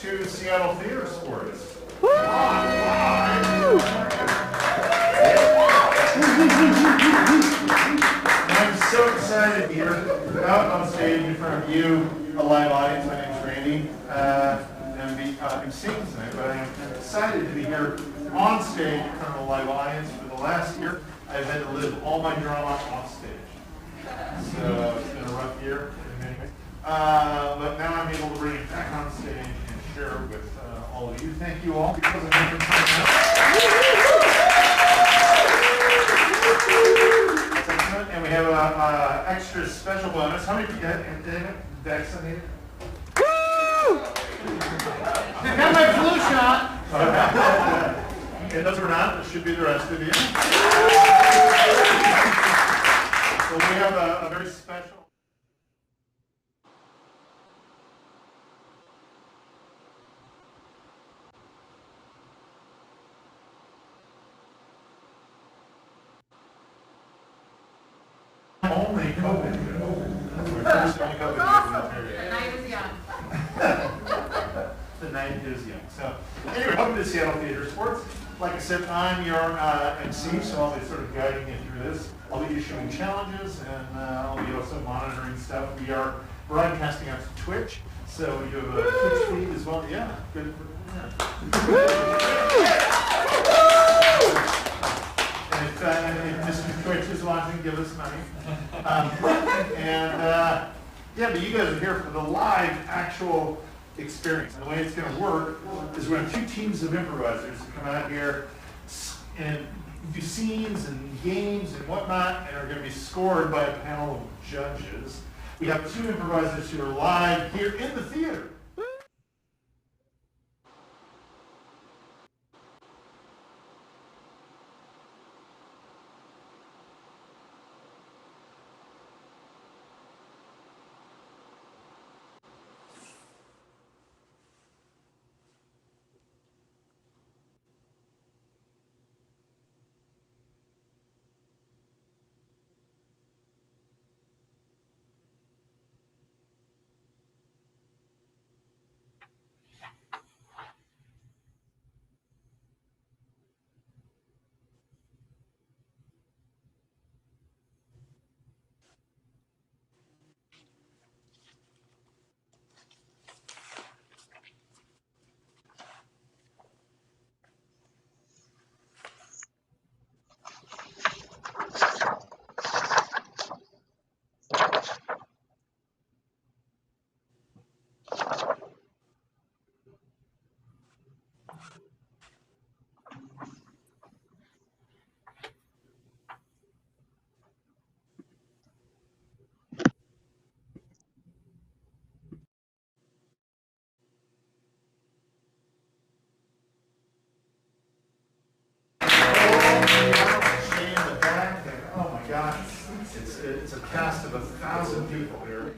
to Seattle Theatresports. I'm so excited to be here out on stage in front of you, a live audience. My name is Randy. I'm singing tonight, but I'm excited to be here on stage in front of a live audience. For the last year, I've had to live all my drama off stage. So it's been a rough year in many ways. But now I'm able to bring it back on stage and share it with all of you. Thank you all because of making time out. And we have an extra special bonus. How many people got vaccinated? Woo! Got my flu shot. And those who are not, it should be the rest of you. So we have a very special. Only COVID. First only COVID. The night is young. The night is young. So, anyway, welcome to Seattle Theatresports. Like I said, I'm your MC, so I'll be sort of guiding you through this. I'll be issuing challenges, and I'll be also monitoring stuff. We are broadcasting out to Twitch, so you have a Twitch feed as well. Yeah, good. And if Mr. Twitch is watching, give us money. Yeah, but you guys are here for the live, actual experience. And the way it's going to work is we're going to have two teams of improvisers who come out here and do scenes and games and whatnot, and are going to be scored by a panel of judges. We have two improvisers who are live here in the theater. Oh my God, it's a cast of 1,000 people here.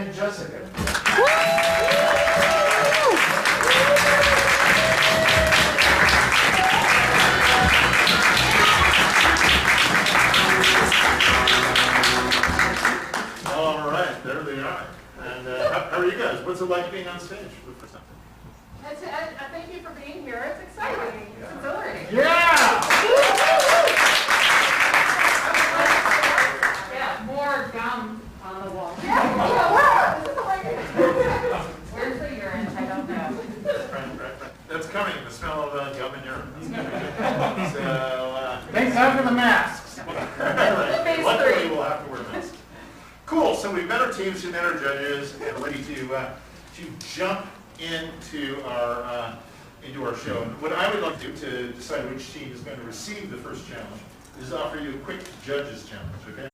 and Jessica. All right, there they are. And how are you guys? What's it like being on stage for the first time? Thank you for being here. It's exciting. It's exhilarating. Yeah! Yeah, more gum on the wall. Yeah, this is hilarious. Where's the urine? I don't know. Right. That's coming, the smell of gum and urine. So, Thanks for the masks. luckily we'll have to wear masks. Cool, so we've met our teams and met our judges and ready to jump into our show. And what I would like to do to decide which team is going to receive the first challenge is offer you a quick judges challenge, okay?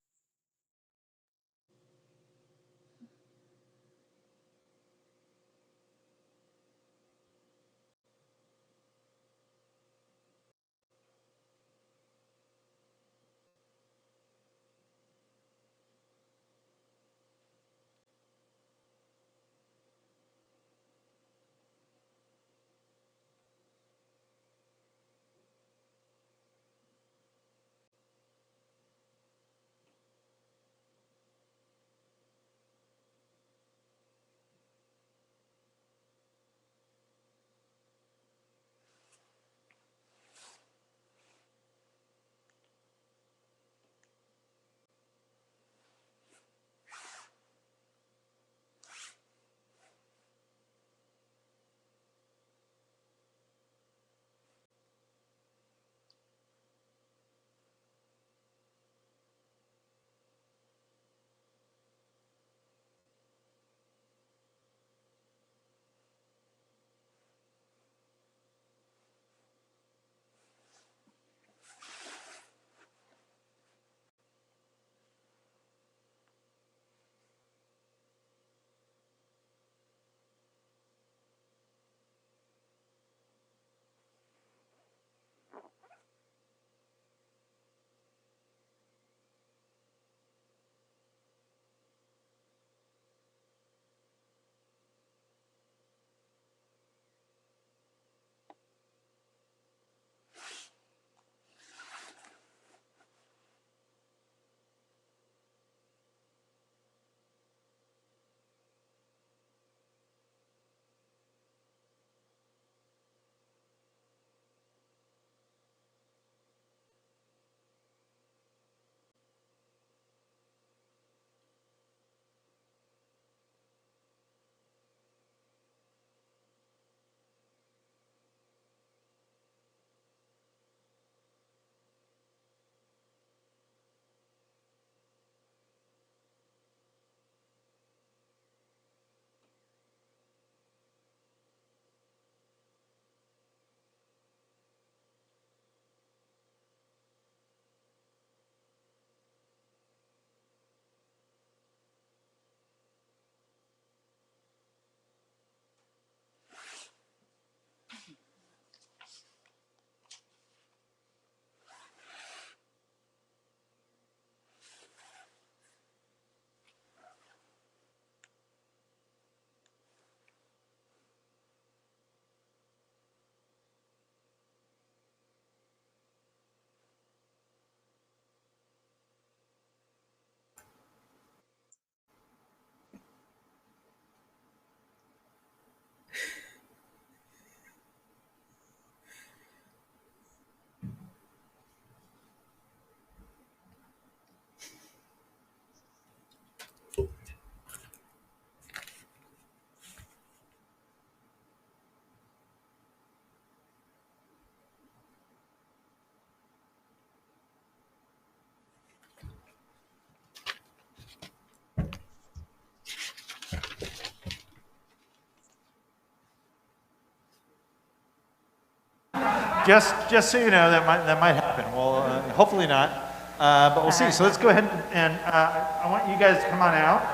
Just so you know, that might happen. Well, hopefully not, but we'll see. So let's go ahead and I want you guys to come on out,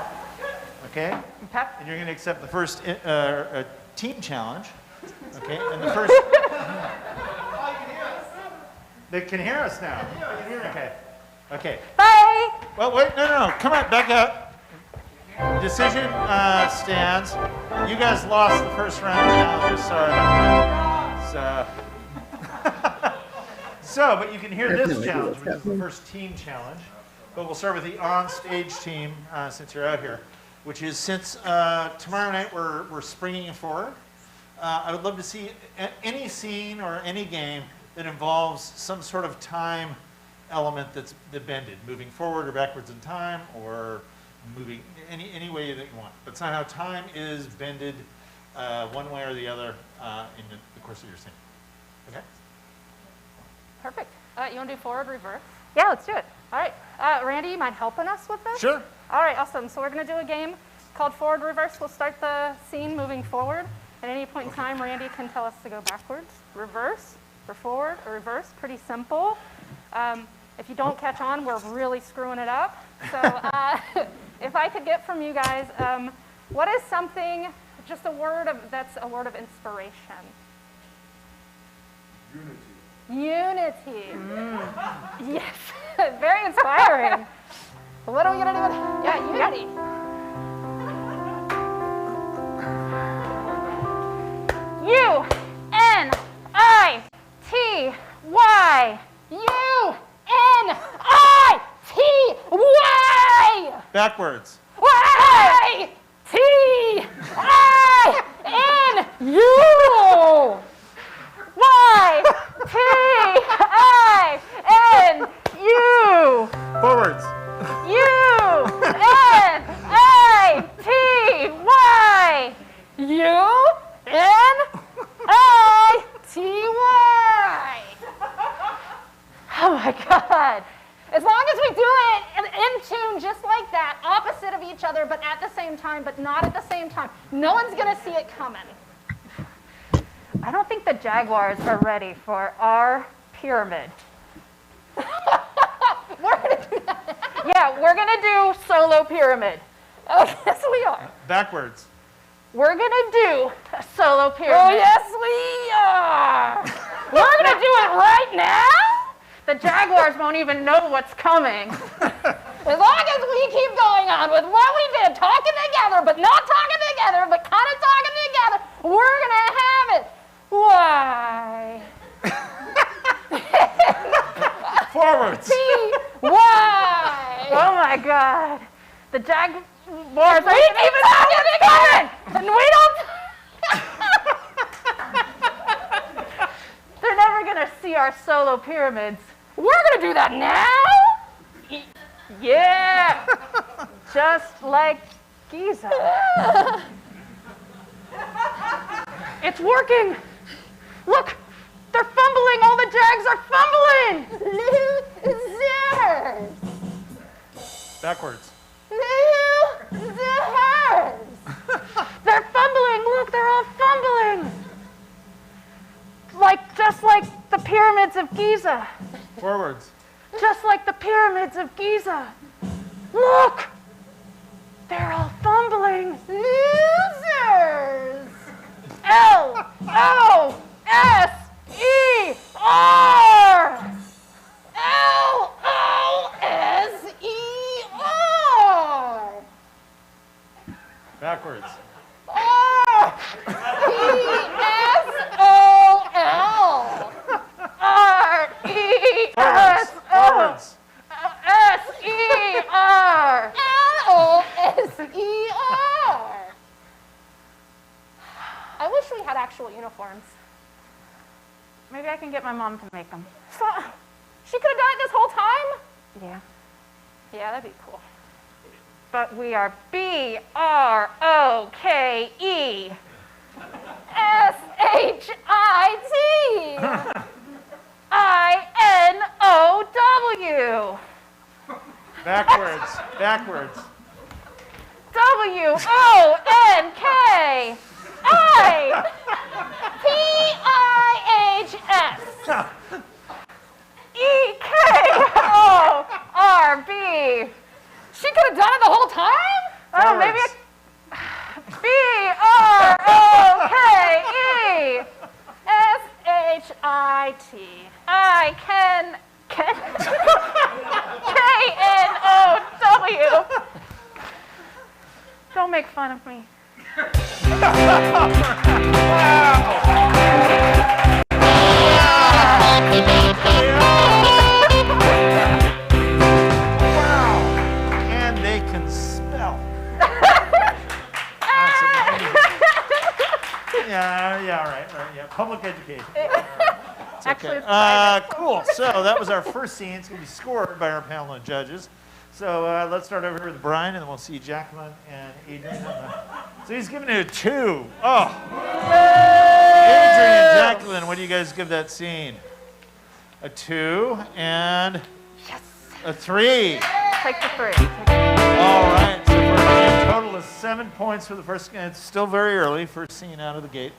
okay? Okay. And you're going to accept the first team challenge, okay? And the first. They can hear us now. Okay. Okay. Bye. Well, wait, no, come on, back up. Decision stands. You guys lost the first round of challenges. Sorry. So, but you can hear this challenge, which is the first team challenge. But we'll start with the on-stage team since you're out here, which is since tomorrow night we're springing forward. I would love to see any scene or any game that involves some sort of time element that's bended, moving forward or backwards in time, or moving any way that you want. But somehow time is bended one way or the other in the course of your scene. Okay? Perfect. You want to do forward, reverse? Yeah, let's do it. All right. Randy, you mind helping us with this? Sure. All right, awesome. So we're going to do a game called forward, reverse. We'll start the scene moving forward. At any point in time, Randy can tell us to go backwards, reverse, or forward, or reverse. Pretty simple. If you don't catch on, we're really screwing it up. So if I could get from you guys, what is something, just a word that's a word of inspiration? Unity. Yes. Very inspiring. What are we going to do with unity? U-N-I-T-Y. U-N-I-T-Y. Backwards. Y-T-I-N-U. Y-T-I-N-U. Forwards. U-N-I-T-Y. U-N-I-T-Y. Oh my God. As long as we do it in tune just like that, opposite of each other, but at the same time, but not at the same time, no one's going to see it coming. I don't think the Jaguars are ready for our pyramid. We're going to do that. Yeah, we're going to do solo pyramid. Oh, yes, we are. Backwards. We're going to do a solo pyramid. Oh, yes, we are. We're going to do it right now? The Jaguars won't even know what's coming. As long as we keep going on with what we did, talking together, but not talking together, but kind of talking together, we're going to have it. Why? Forwards. Why? Oh my God. The Jaguars We keep talking together, and we don't. they're never going to see our solo pyramids. We're going to do that now? Yeah. Just like Giza. It's working. Look, they're fumbling. All the Jags are fumbling. Losers. Backwards. Losers. They're fumbling. Look, they're all fumbling. Just like the pyramids of Giza. Forwards. Just like the pyramids of Giza. Look, they're all fumbling. Losers. L-O-S-E-R. L-O-S-E-R. Backwards. P-S-O-L. Forwards. S-E-R. L-O-S-E-R. I wish we had actual uniforms. Maybe I can get my mom to make them. So, she could have done it this whole time? Yeah. Yeah, that'd be cool. But we are B-R-O-K-E. S-H-I-T. I-N-O-W. Backwards. Backwards. W-O-N-K. P-I-H-S. E-K-O-R-B. She could have done it the whole time? Oh, maybe Forwards. B-R-O-K-E. S-H-I-T. K-N-O-W. fun of me. And they can spell. Yeah, right, yeah. Public education. Actually, it's private. Cool. So that was our first scene. It's going to be scored by our panel of judges. So let's start over here with Brian, and then we'll see Jacqueline and Adrian. So he's giving it a 2. Oh. Adrian, Jacqueline, what do you guys give that scene? A 2 and a 3. Take the 3. All right. So for a total of 7 points for the first scene. It's still very early, first scene out of the gate.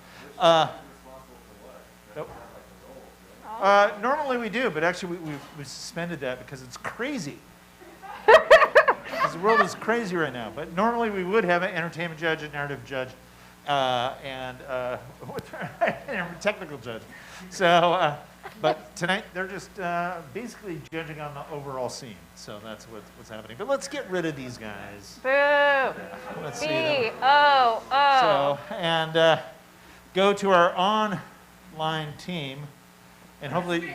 Nope. Normally we do, but actually we've suspended that because it's crazy. Because the world is crazy right now. But normally we would have an entertainment judge, a narrative judge, and a technical judge. So, but tonight they're just basically judging on the overall scene. So that's what's happening. But let's get rid of these guys. Boo. Let's see them. B-O-O. So, and go to our online team. And hopefully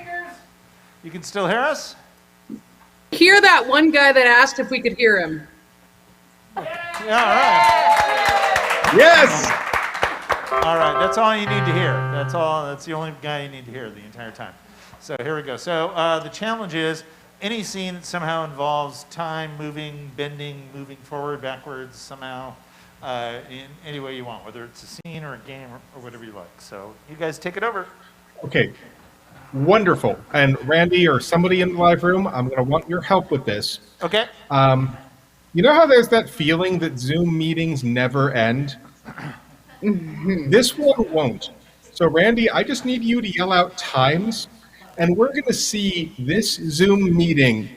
you can still hear us? Hear that one guy that asked if we could hear him. Yeah, all right. Yes! All right, that's all you need to hear. That's all. That's the only guy you need to hear the entire time. So here we go. So the challenge is any scene that somehow involves time, moving, bending, moving forward, backwards, somehow, in any way you want, whether it's a scene or a game or whatever you like. So you guys take it over. Okay, wonderful. And Randy or somebody in the live room, I'm going to want your help with this. Okay. You know how there's that feeling that Zoom meetings never end? This one won't. So Randy, I just need you to yell out times, and we're going to see this Zoom meeting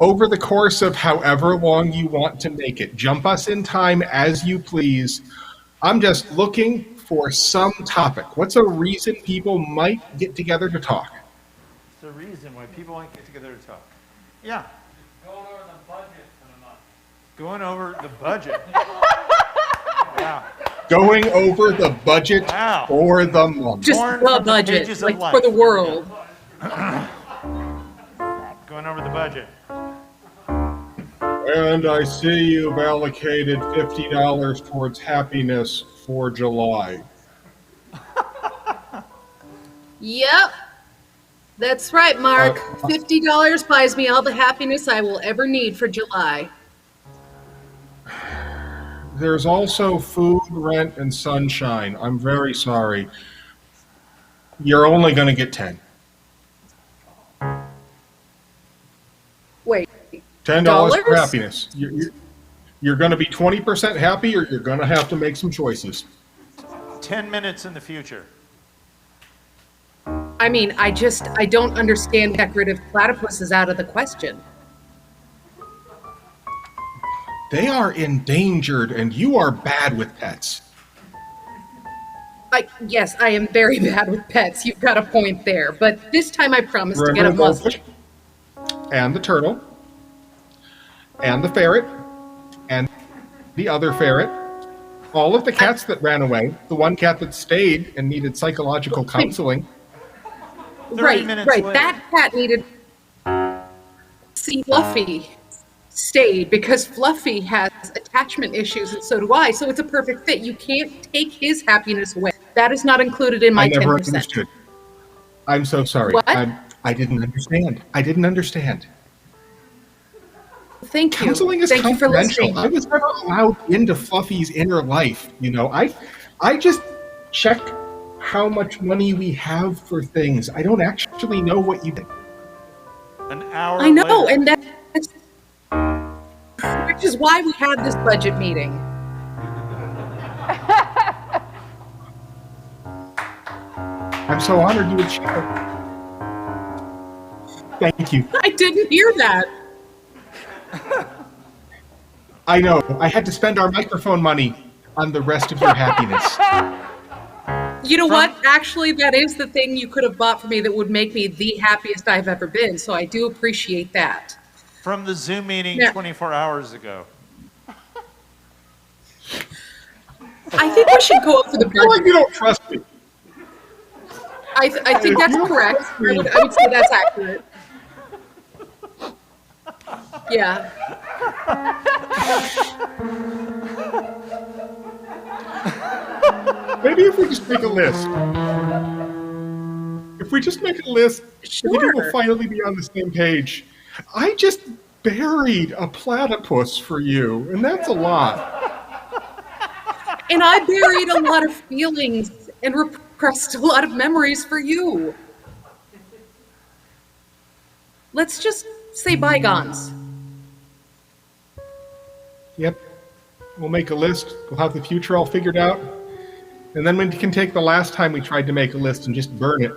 over the course of however long you want to make it. Jump us in time as you please. I'm just looking for some topic. What's a reason people might get together to talk? It's the reason why people might get together to talk. Yeah. Going over the budget for the month. Going over the budget. Wow. Going over the budget Wow. for the month. Just Born the from the budget, pages of like life. for the world. Going over the budget. And I see you've allocated $50 towards happiness for July. Yep. That's right, Mark. $50 buys me all the happiness I will ever need for July. There's also food, rent, and sunshine. I'm very sorry. You're only going to get 10. Wait. $10 for Dollars? happiness. You're going to be 20% happy, or you're going to have to make some choices. 10 minutes in the future. I mean, I don't understand decorative platypuses out of the question. They are endangered, and you are bad with pets. Yes, I am very bad with pets. You've got a point there. But this time I promise to get a Remember the muzzle. goldfish, and the turtle, and the ferret, and the other ferret, all of the cats that ran away, the one cat that stayed and needed psychological counseling. 30 Right. minutes later. That cat needed. See, Fluffy stayed because Fluffy has attachment issues, and so do I. So it's a perfect fit. You can't take his happiness away. That is not included in my I never 10%. understood. I'm so sorry. What? I didn't understand. I didn't understand. Thank you. Counseling is Thank you for confidential. listening. I was never allowed into Fluffy's inner life. You know, I just check how much money we have for things. I don't actually know what you did. An hour I know, later. and that's which is why we had this budget meeting. I'm so honored you would share. Thank you. I didn't hear that. I know. I had to spend our microphone money on the rest of your happiness. You know what? Actually, that is the thing you could have bought for me that would make me the happiest I've ever been. So I do appreciate that. From the Zoom meeting Yeah. 24 hours ago. I think we should go over the I feel like budget. you don't trust me. I think that's correct. I would say that's accurate. Yeah. Maybe if we just make a list. If we just make a list, maybe we'll Sure. finally be on the same page. I just buried a platypus for you, and that's a lot. And I buried a lot of feelings and repressed a lot of memories for you. Let's just say bygones. Yep. We'll make a list. We'll have the future all figured out. And then we can take the last time we tried to make a list and just burn it.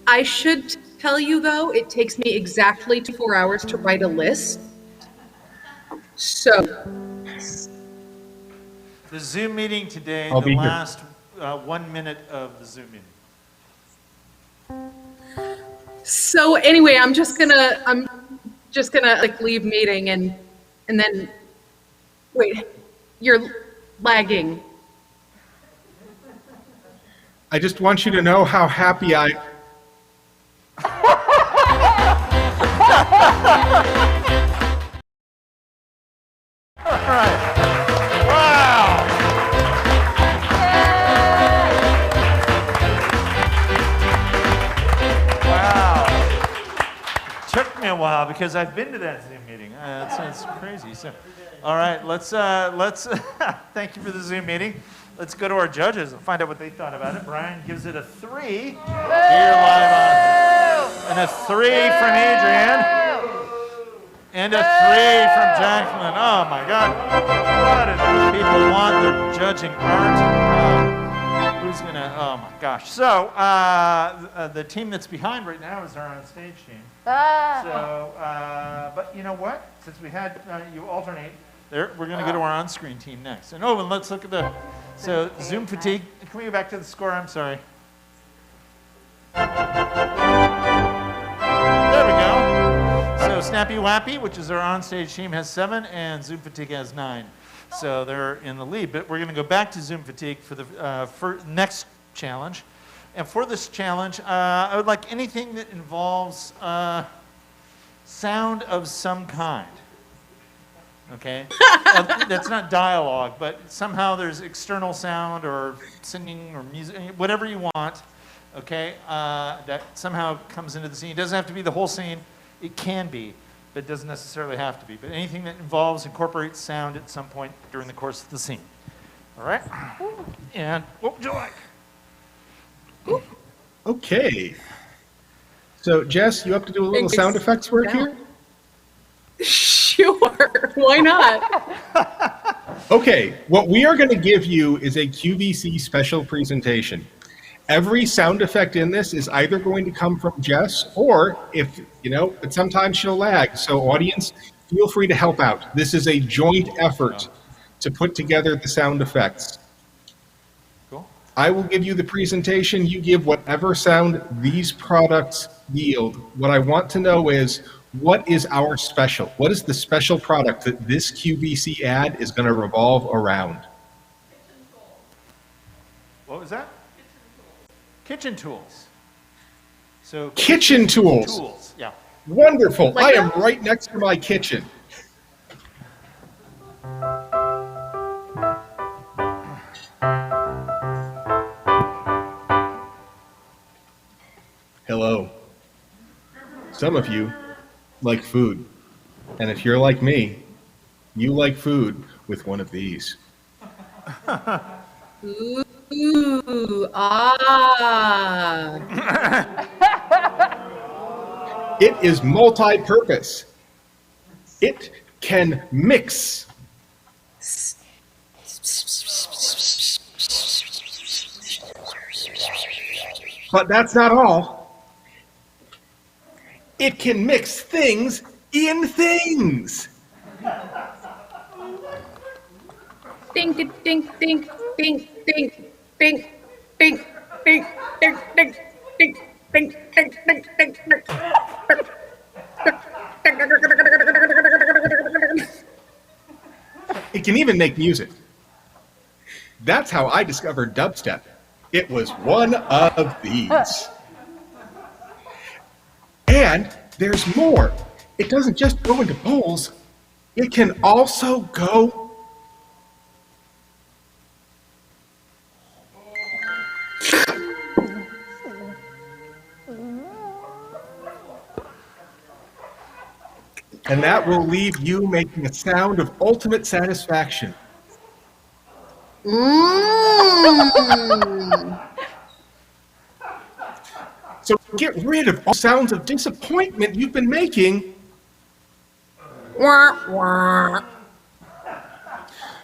I should tell you, though, it takes me exactly 4 hours to write a list. So, The Zoom meeting today, I'll the be here. last 1 minute of the Zoom meeting. so anyway, I'm just gonna like leave meeting and then wait, you're lagging. I just want you to know how happy I... Wow! Wow. Took me a while because I've been to that Zoom meeting. It's crazy. So, all right, let's thank you for the Zoom meeting. Let's go to our judges and find out what they thought about it. Brian gives it a 3. Here live on. And a 3 from Adrian. And a 3 from Jacqueline. Oh my God. What do people want? They're judging art. Who's going to, oh my gosh. So, the team that's behind right now is our on-stage team. So, but you know what? Since we had you alternate, we're going to go to our on-screen team next. And let's look at the, so Zoom fatigue. Can we go back to the score? I'm sorry. There we go. So Snappy Wappy, which is our on-stage team, has 7, and Zoom Fatigue has 9. So they're in the lead. But we're going to go back to Zoom Fatigue for the next challenge. And for this challenge, I would like anything that involves sound of some kind. Okay? That's not dialogue, but somehow there's external sound or singing or music, whatever you want. Okay? That somehow comes into the scene. It doesn't have to be the whole scene. It can be, but it doesn't necessarily have to be. But anything that incorporates sound at some point during the course of the scene. All right? And what would you like? Okay. So, Jess, you have to do a little Thanks. sound effects work Yeah. here? Sure, why not? Okay, what we are going to give you is a QVC special presentation. Every sound effect in this is either going to come from Jess, or if, but sometimes she'll lag. So audience, feel free to help out. This is a joint effort to put together the sound effects. Cool. I will give you the presentation. You give whatever sound these products yield. What I want to know is, what is our special? What is the special product that this QVC ad is going to revolve around? What was that? Kitchen tools. So Kitchen tools. Tools, yeah. Wonderful. Like I am that? right next to my kitchen. Hello. Some of you like food. And if you're like me, you like food with one of these. Ooh, ah. It is multi-purpose. It can mix. But that's not all. It can mix things in things. Dink, dink, dink, dink, dink, dink, dink, dink, dink, dink, dink, dink, dink, dink, dink, dink, dink. It can even make music. That's how I discovered dubstep. It was one of these. And there's more. It doesn't just go into bowls. It can also go... And that will leave you making a sound of ultimate satisfaction. So get rid of all sounds of disappointment you've been making.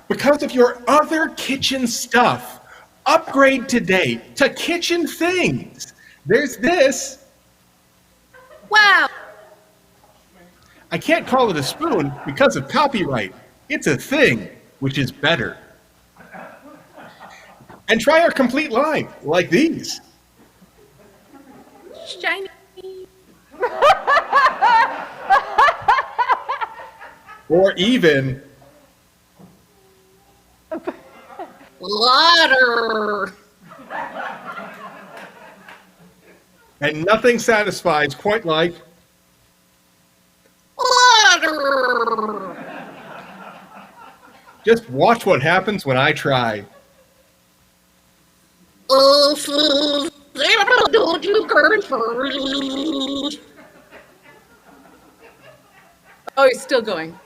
Because of your other kitchen stuff. Upgrade today to kitchen things. There's this. Wow. I can't call it a spoon because of copyright. It's a thing, which is better. And try our complete line, like these. Shiny. Or even... Water. And nothing satisfies quite like... Water. Just watch what happens when I try. Oh, he's still going.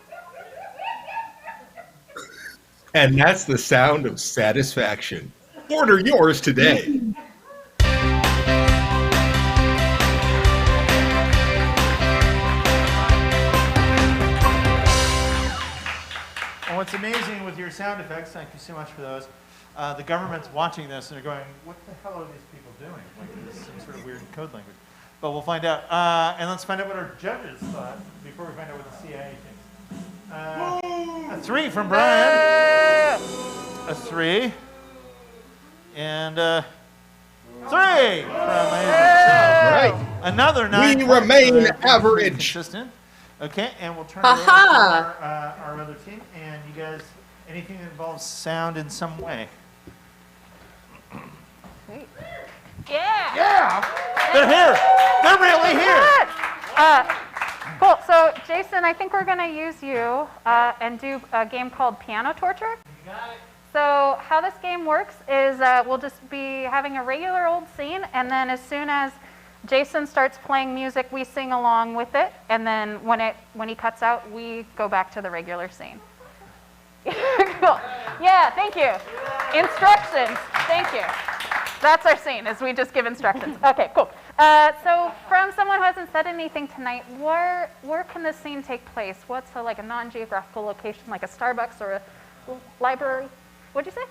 And that's the sound of satisfaction. Order yours today. And what's amazing with your sound effects, thank you so much for those, the government's watching this and they're going, what the hell are these people doing? Like, this is some sort of weird code language. But we'll find out. And let's find out what our judges thought before we find out what the CIA thinks. A 3 from Brian. A 3. And 3 from Adrian. Right. Another 9. We remain pretty average. consistent. Okay, and we'll turn it over to our other team. And you guys, anything that involves sound in some way. Yeah. Yeah, they're here. They're really here. Cool. So, Jason, I think we're going to use you and do a game called Piano Torture. You got it. So how this game works is we'll just be having a regular old scene, and then as soon as Jason starts playing music, we sing along with it, and then when he cuts out, we go back to the regular scene. Cool. Yeah, thank you. Instructions. Thank you. That's our scene, is we just give instructions. Okay, cool. So from someone who hasn't said anything tonight, where can this scene take place? What's like a non-geographical location, like a Starbucks or a library? What'd you say?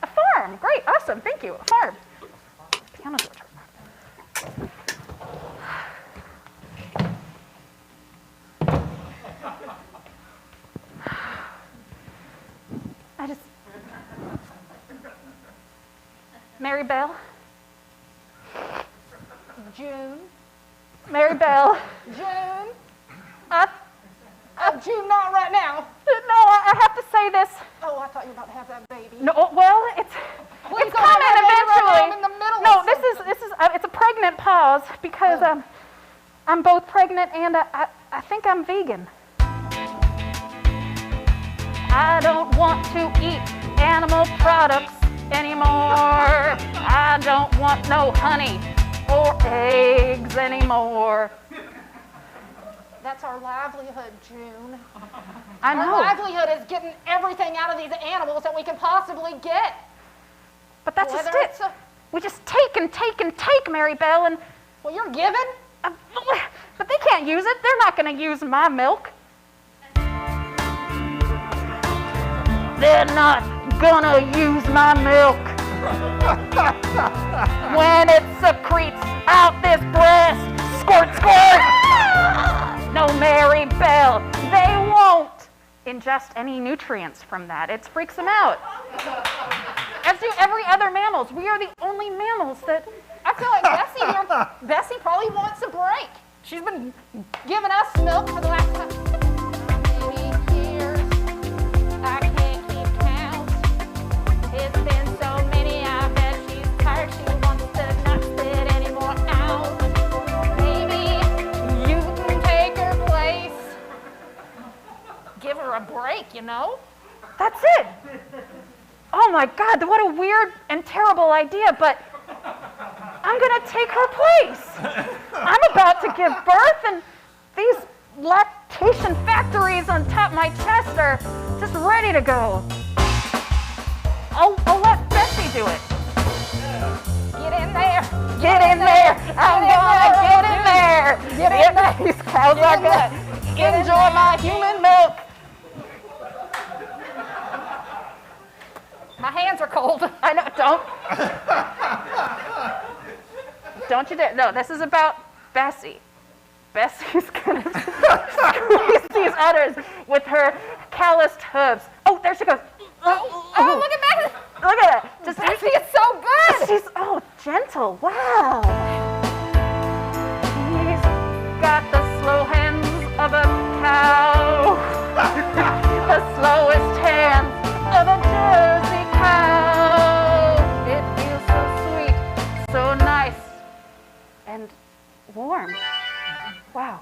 A farm. Great, awesome, thank you. A farm. Piano torture. Mary Bell. June. Mary Bell. June. June, not right now. No, I have to say this. Oh, I thought you were about to have that baby. No, well, it's Please don't coming have that baby right now. eventually. I'm in the middle No, of this is it's a pregnant pause because I'm both pregnant and I think I'm vegan. I don't want to eat animal products anymore. I don't want no honey or eggs anymore. That's our livelihood, June. I know. Our livelihood is getting everything out of these animals that we can possibly get. But that's just Whether it. it's We just take and take and take, Mary Bell, and well, you're giving. but they can't use it. They're not going to use my milk. They're not gonna use my milk. When it secretes out this breast, squirt, squirt. No, Mary Bell, they won't ingest any nutrients from that. It freaks them out. As do every other mammals. We are the only mammals that... I feel like Bessie probably wants a break. She's been giving us milk for the last time. Baby, here, I That's it. Oh my God, what a weird and terrible idea, but I'm gonna take her place. I'm about to give birth, and these lactation factories on top of my chest are just ready to go. I'll let Bessie do it. Get in there. Get in there. I'm gonna get in there. Get in there. These cows are gonna enjoy my human milk. My hands are cold. I know, don't you dare. No, this is about Bessie. Bessie's gonna squeeze these udders with her calloused hooves. Oh, there she goes. Oh, look at Bessie. Look at it. Just Bessie is so good. She's, oh, gentle. Wow. He's got the slow hands of a cow. The slowest hands of a Jersey cow. It feels so sweet, so nice, and warm. Wow.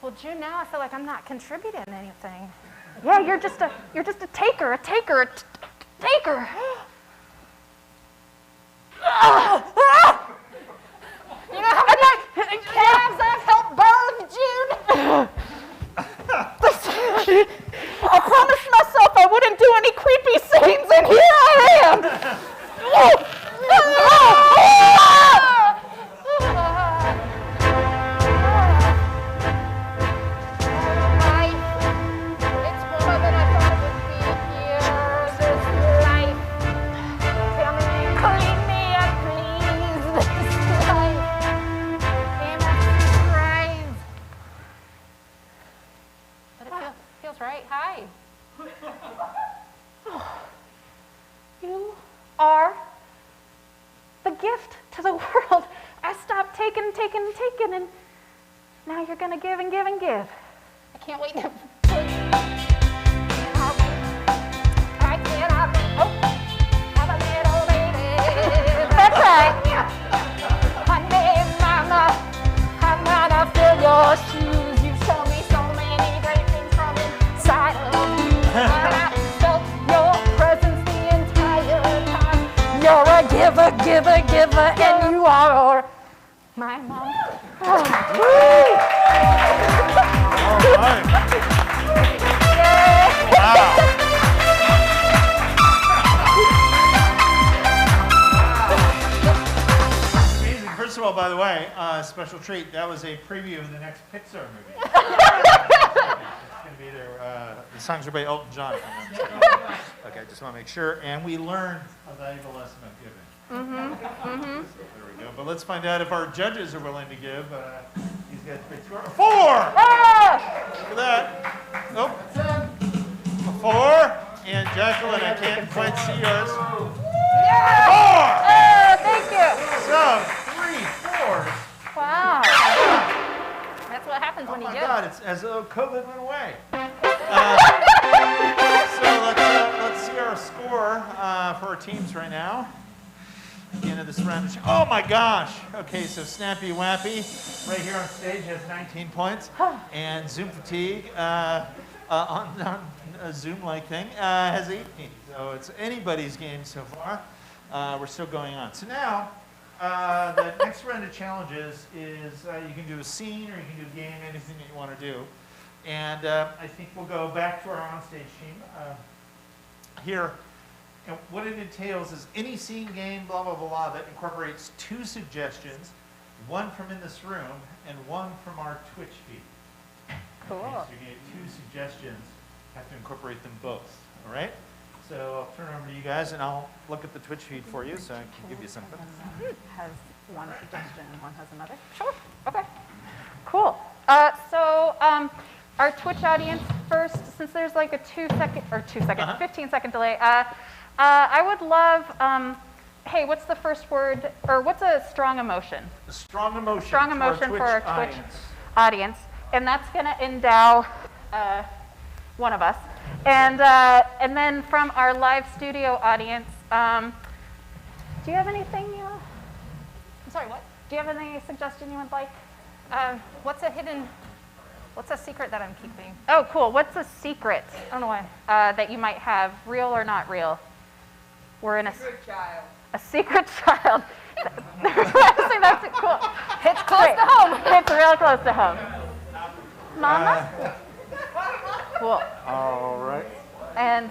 Well, June, now I feel like I'm not contributing anything. Yeah, you're just a taker, a taker, a taker. You know how many calves I've helped birth, June? I promised myself I wouldn't do any creepy scenes, and here I am. It's more than I thought it would be here. This life. Tell me, clean me up, please. This life. Am I surprised? But it feels right. Hi. You are the gift to the world. I stopped taking, and now you're gonna give and give and give. I can't wait to. I cannot wait. Oh, have a little baby. That's right. Honey, mama, I'm gonna fill your shoes. You show me so many great things from inside of you. And I felt your presence the entire time. You're a giver, and you are My mom. All right. Wow. Amazing. First of all, by the way, special treat. That was a preview of the next Pixar movie. It's going to be there. The songs are by Elton John. If I'm not mistaken. Okay, just want to make sure. And we learned a valuable lesson of giving. There we go. But let's find out if our judges are willing to give. These guys picked 4. 4! Look at that. Oh. A 4. And Jacqueline, I can't quite see yours. 4! thank you. So, 3 4s. Wow. That's what happens when Oh you my give. God, it's as though COVID went away. So let's see our score for our teams right now. At the end of this round. Oh my gosh. Okay, so Snappy Wappy right here on stage has 19 points. And Zoom Fatigue on a Zoom-like thing has 18. So it's anybody's game so far. We're still going on. So now, the next round of challenges is you can do a scene or you can do a game, anything that you want to do. And I think we'll go back to our onstage team here. And what it entails is any scene, game, blah, blah, blah, that incorporates 2 suggestions, one from in this room and one from our Twitch feed. Cool. Okay, so you get 2 suggestions, have to incorporate them both, all right? So I'll turn over to you guys and I'll look at the Twitch feed for you so I can give you something. Has one suggestion and one has another. Sure. Okay. Cool. Our Twitch audience first, since there's like a 15-second delay. I would love, hey, what's the first word, or what's a strong emotion? A strong emotion. Strong to emotion for our Twitch audience. audience. And that's going to endow one of us. And then from our live studio audience, do you have anything I'm sorry, what? do you have any suggestion you would like? What's a hidden What's a secret that I'm keeping? Oh, cool. What's a secret I don't know why. that you might have, real or not real? We're in a secret child. A secret child. Honestly, that's cool. It's close to home. It's real close to home. Mama? Cool. All right. And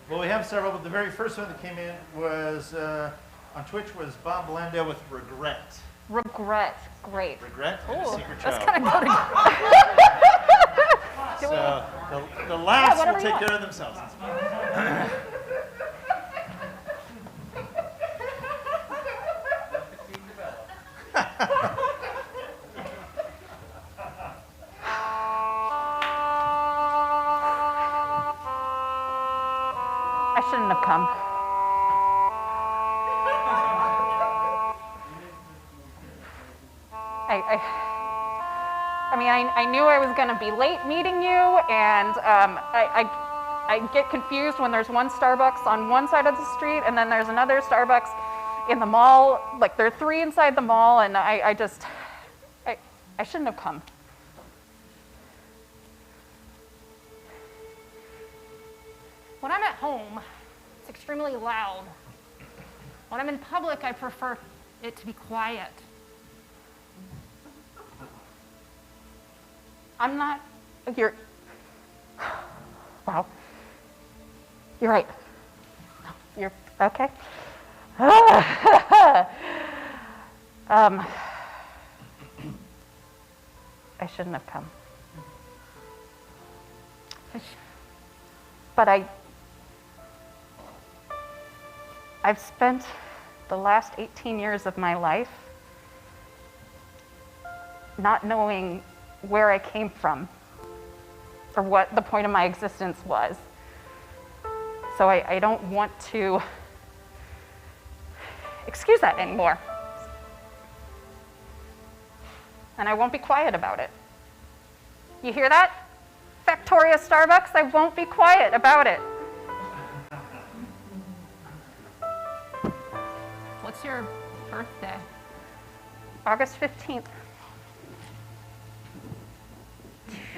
Well, we have several, but the very first one that came in was on Twitch was Bob Blanda with Regret. regret. Great. Regret and a secret That's child. kind of good. So the laughs whatever will you take want. care of themselves. I shouldn't have come. I mean, I knew I was going to be late meeting you, and I get confused when there's one Starbucks on one side of the street, and then there's another Starbucks in the mall. Like, there are three inside the mall, and I shouldn't have come. When I'm at home, it's extremely loud. When I'm in public, I prefer it to be quiet. I'm not, wow. You're right. You're, okay. I shouldn't have come. But I've spent the last 18 years of my life not knowing where I came from or what the point of my existence was. So I don't want to excuse that anymore. And I won't be quiet about it. You hear that? Factoria Starbucks, I won't be quiet about it. What's your birthday? August 15th,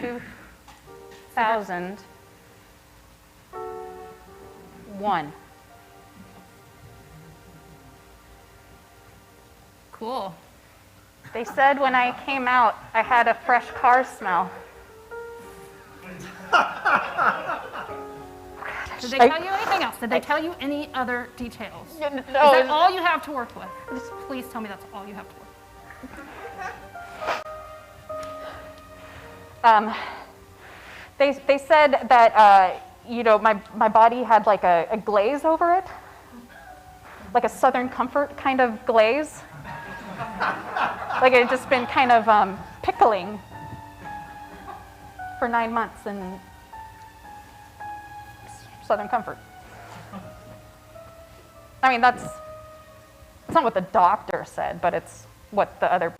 2001. Cool. They said when I came out, I had a fresh car smell. Did they tell you anything else? Did they tell you any other details? No, Is that all you have to work with? Just please tell me that's all you have to work with. They said that my body had like a glaze over it, like a Southern Comfort kind of glaze, like it had just been kind of pickling for 9 months in Southern Comfort. I mean, it's not what the doctor said, but it's what the other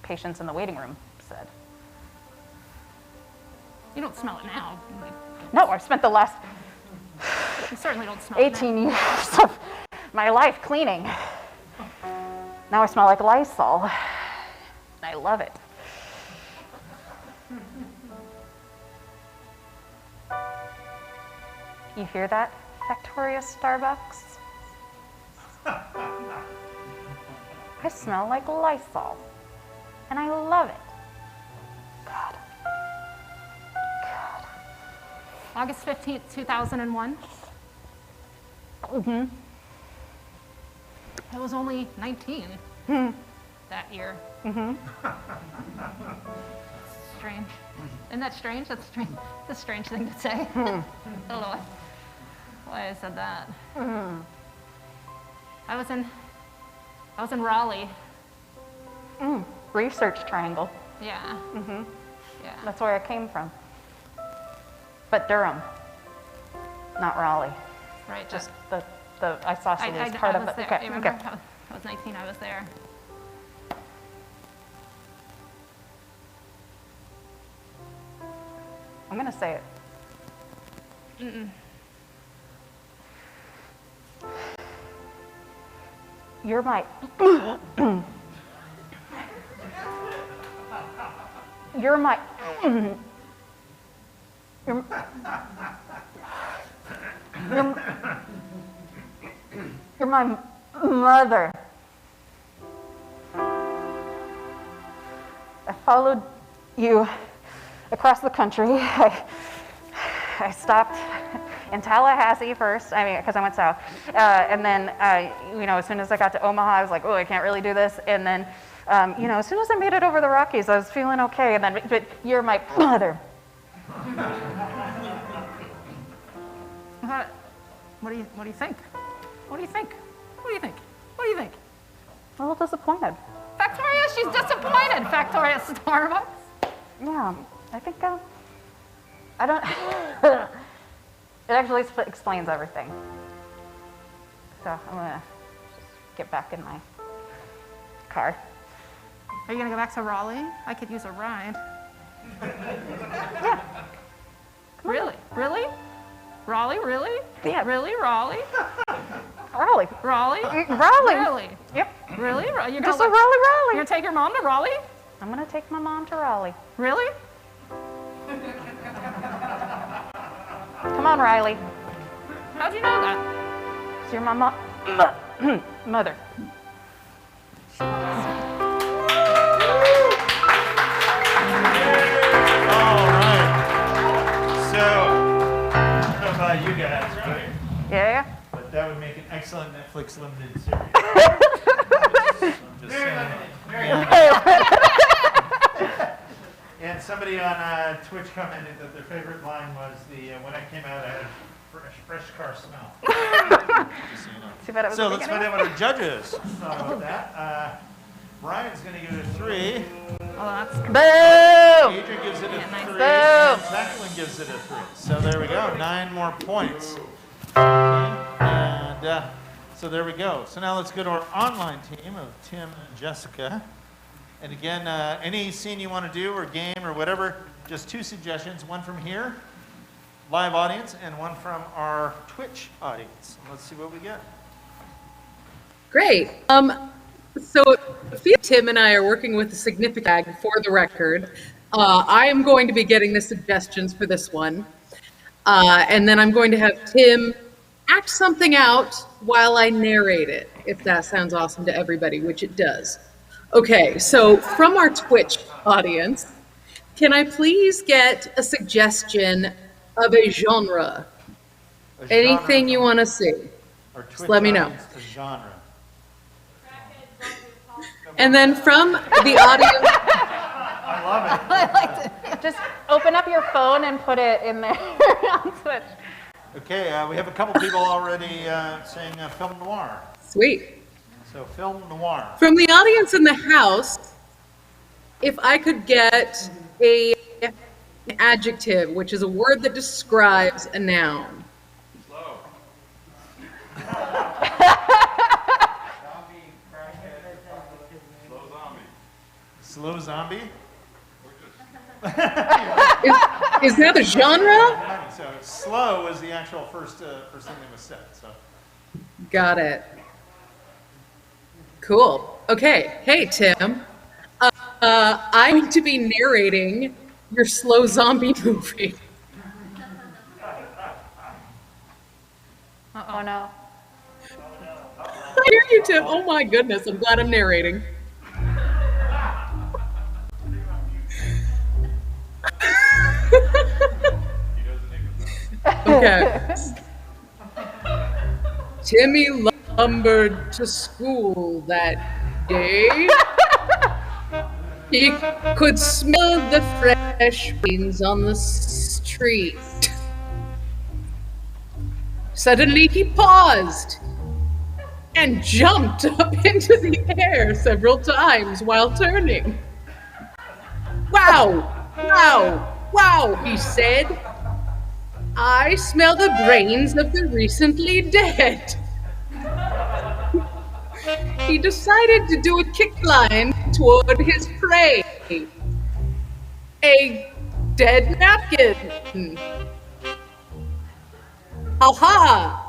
patients in the waiting room said. You don't smell it now. No, I spent the last You certainly don't smell it now. 18 years of my life cleaning. Now I smell like Lysol. I love it. You hear that, Factoria Starbucks? I smell like Lysol, and I love it. God. August 15th, 2001. Mm-hmm. I was only 19 that year. Mm-hmm. Strange. Isn't that strange? That's strange. That's a strange thing to say. I don't know why I said that. I was in Raleigh. Research Triangle. Yeah. Mm-hmm. Yeah. That's where I came from. But Durham, not Raleigh. Right. Just the isosceles I part was of it. there. Okay. I remember Okay. I was 19. I was there. I'm gonna say it. You're you're my, you're my mother. I followed you across the country. I stopped in Tallahassee first, because I went south. And then, as soon as I got to Omaha, I was like, oh, I can't really do this. And then, as soon as I made it over the Rockies, I was feeling okay. And then, but you're my mother. What do you think? What do you think? What do you think? What do you think? A little disappointed. Factoria, she's disappointed. Factoria Starbucks. Yeah, I think, I don't, it actually explains everything. So I'm gonna just get back in my car. Are you gonna go back to Raleigh? I could use a ride. Yeah. Really? Really? Raleigh, really? Yeah. Really, Raleigh? Raleigh. Raleigh? Raleigh. Really? Yep. Really? You're Just a gonna, Raleigh, you're Raleigh. gonna take your mom to Raleigh? I'm gonna take my mom to Raleigh. Really? Come on, Riley. How'd you know that? So you're my mother. All right. So, I don't know about you guys, right? Yeah. But that would make an excellent Netflix limited series. I'm just saying. And somebody on Twitch commented that their favorite line was when I came out, I had a fresh car smell. Just so you know. Too bad it was So the let's beginning. find out what our judges thought about that. Brian's going to give it a 3. Oh, that's Boom! Adrian gives it a 3. nice. Boom. And Jacqueline gives it a 3. So there we go. 9 more points. And so there we go. So now let's go to our online team of Tim and Jessica. And again, any scene you want to do or game or whatever, just 2 suggestions. One from here, live audience, and one from our Twitch audience. Let's see what we get. Great. So Tim and I are working with a significant tag for the record. I am going to be getting the suggestions for this one. And then I'm going to have Tim act something out while I narrate it, if that sounds awesome to everybody, which it does. Okay, so from our Twitch audience, can I please get a suggestion of a genre? Anything you want to see. Our Twitch let me know. audience, a genre. And then from the audience, I love it. I liked it. Just open up your phone and put it in there on Twitch. Okay, we have a couple people already saying film noir. sweet. So film noir. From the audience in the house, if I could get an adjective, which is a word that describes a noun. Slow. Slow zombie? Is that a genre? So slow is the actual first thing that was said. So Got it. Cool. Okay. Hey, Tim. I'm going to be narrating your slow zombie movie. Oh no. I hear you, Tim. Oh my goodness. I'm glad I'm narrating. Okay. Timmy lumbered to school that day. He could smell the fresh beans on the street. Suddenly he paused and jumped up into the air several times while turning. Wow, wow, wow, he said. I smell the brains of the recently dead. He decided to do a kick line toward his prey. A dead napkin. Aha!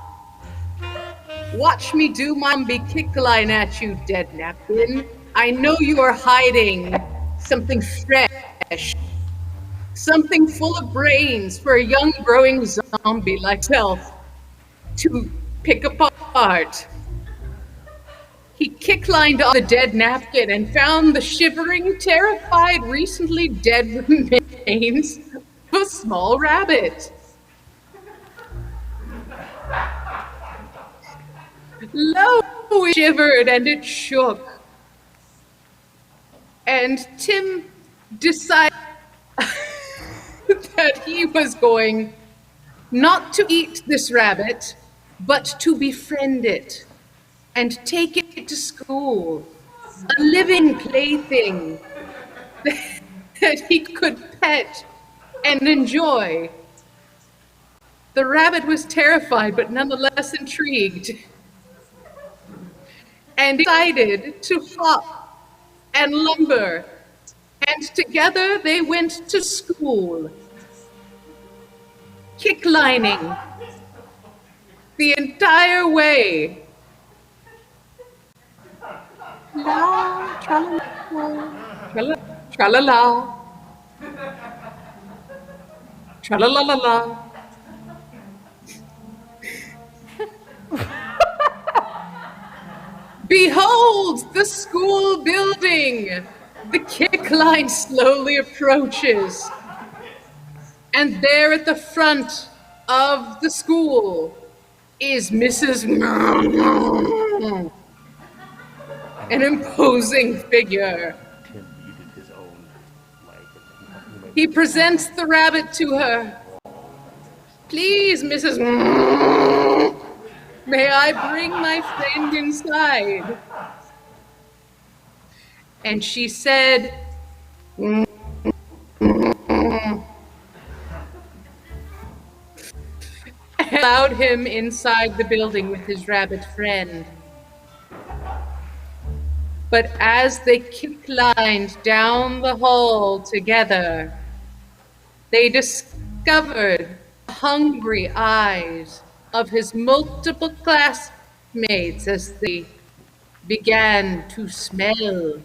Watch me do my zombie kick line at you, dead napkin. I know you are hiding something fresh something full of brains for a young growing zombie like self to pick apart. He kick-lined on the dead napkin and found the shivering, terrified, recently dead remains of a small rabbit. Lo, it shivered and it shook. And Tim decided that he was going not to eat this rabbit, but to befriend it and take it to school, a living plaything that he could pet and enjoy. The rabbit was terrified, but nonetheless intrigued, and decided to hop and lumber, and together they went to school, kick-lining the entire way. La, tra-la-la, tra-la-la, tra-la-la-la-la. Behold the school building! The kick line slowly approaches. And there at the front of the school is Mrs. An imposing figure. He presents the rabbit to her. Please, Mrs. May I bring my friend inside? And she said, allowed him inside the building with his rabbit friend. But as they kick-lined down the hall together, they discovered the hungry eyes of his multiple classmates as they began to smell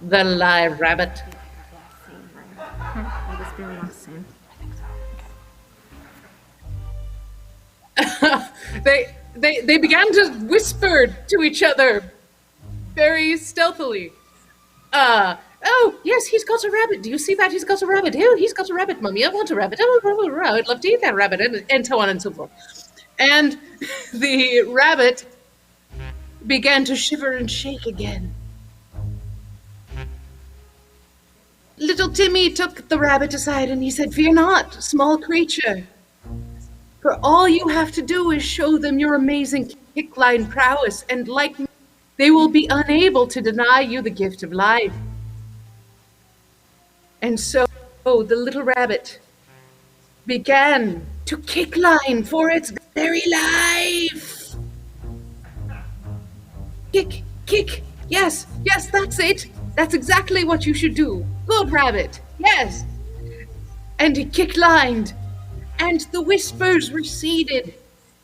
the live rabbit. They began to whisper to each other very stealthily. Oh, yes, he's got a rabbit. Do you see that? He's got a rabbit. Oh, he's got a rabbit, Mummy. I want a rabbit. Oh, I'd love to eat that rabbit, and so on and so forth. And the rabbit began to shiver and shake again. Little Timmy took the rabbit aside and he said, "Fear not, small creature. For all you have to do is show them your amazing kick-line prowess, and like me, they will be unable to deny you the gift of life." And so the little rabbit began to kick-line for its very life. Kick, kick, yes, that's it. That's exactly what you should do. Good rabbit, yes. And he kick-lined, and the whispers receded,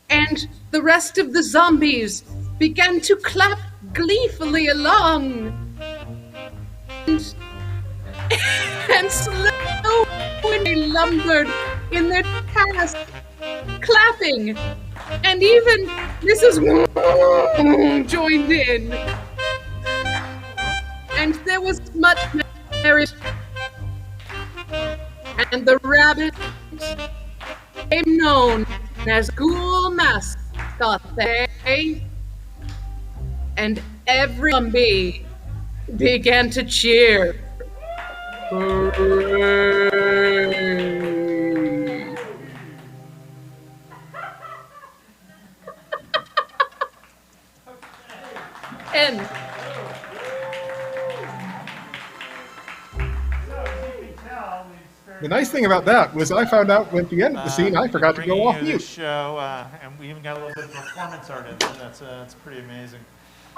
and the rest of the zombies began to clap gleefully along. And slowly lumbered in their task, clapping, and even Mrs. joined in. And there was much merriment, and the rabbit became known as school mascot day, and every zombie began to cheer. Hooray! End. The nice thing about that was I found out at the end of the scene I forgot to go off Bringing you mute. this show, and we even got a little bit of performance art in there. That's pretty amazing.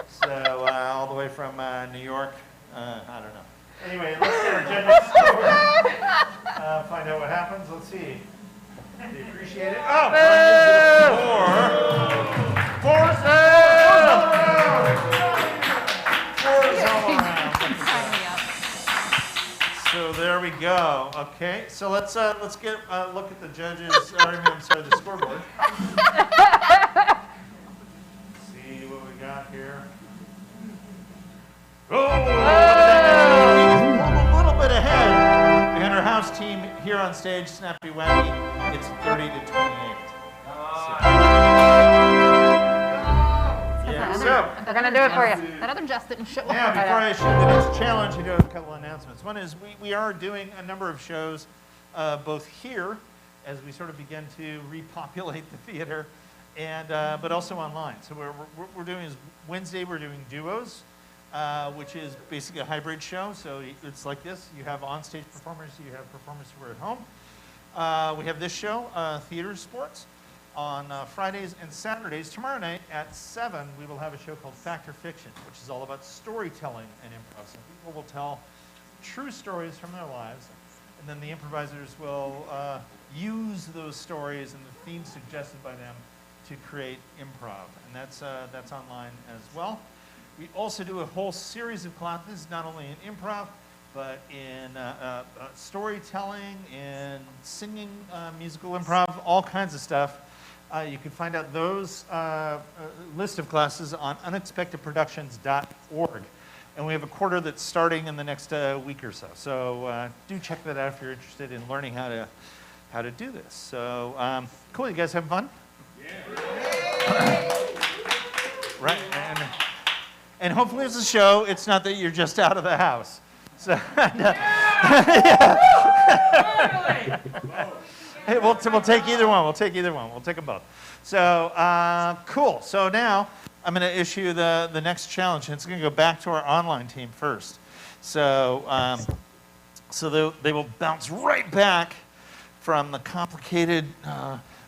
So all the way from New York, I don't know. Anyway, let's get our judges score. Find out what happens. Let's see. They appreciate it. Oh, Brian gives it a 4. 4 is all around. So there we go. So, okay, so let's get a look at the judges. I'm sorry, the scoreboard. See what we got here. Oh, a little bit ahead. Behind our house team here on stage, Snappy Wappy, it's 30-28. Yeah, so. They're going to do it for you. That other Jess didn't show up. Now, before I show the next challenge, I do have a couple announcements. One is we are doing a number of shows, both here, as we sort of begin to repopulate the theater, and but also online. So we're doing is Wednesday we're doing duos, which is basically a hybrid show. So it's like this: you have on-stage performers, you have performers who are at home. We have this show, Theatresports, on Fridays and Saturdays. Tomorrow night at 7, we will have a show called Fact or Fiction, which is all about storytelling and improv. So people will tell true stories from their lives, and then the improvisers will use those stories and the themes suggested by them to create improv, and that's online as well. We also do a whole series of classes, not only in improv, but in storytelling, in singing, musical improv, all kinds of stuff. You can find out those list of classes on unexpectedproductions.org. And we have a quarter that's starting in the next week or so. So do check that out if you're interested in learning how to do this. So cool, you guys having fun? Yeah. Right, and hopefully it's a show. It's not that you're just out of the house. So, hey, we'll take either one. We'll take either one. We'll take them both. So cool. So now I'm going to issue the next challenge, and it's going to go back to our online team first. So they will bounce right back from the complicated,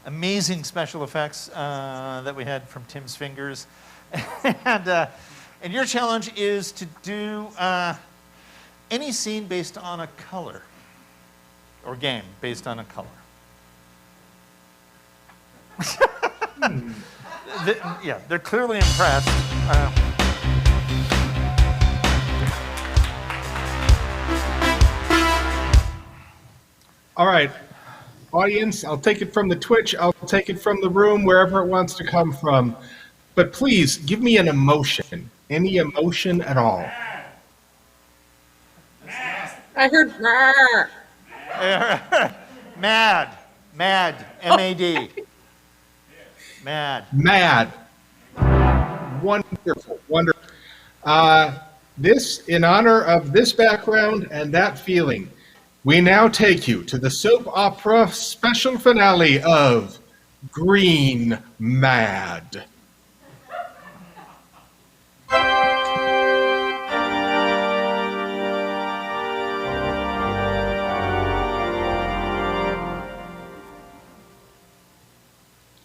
amazing special effects that we had from Tim's fingers, and your challenge is to do any scene based on a color, or game based on a color. Yeah, they're clearly impressed. All right, audience, I'll take it from the Twitch, I'll take it from the room, wherever it wants to come from. But please, give me an emotion, any emotion at all. I heard Mad, M-A-D. Mad. Mad. Wonderful, wonderful. This, in honor of this background and that feeling, we now take you to the soap opera special finale of Green Mad.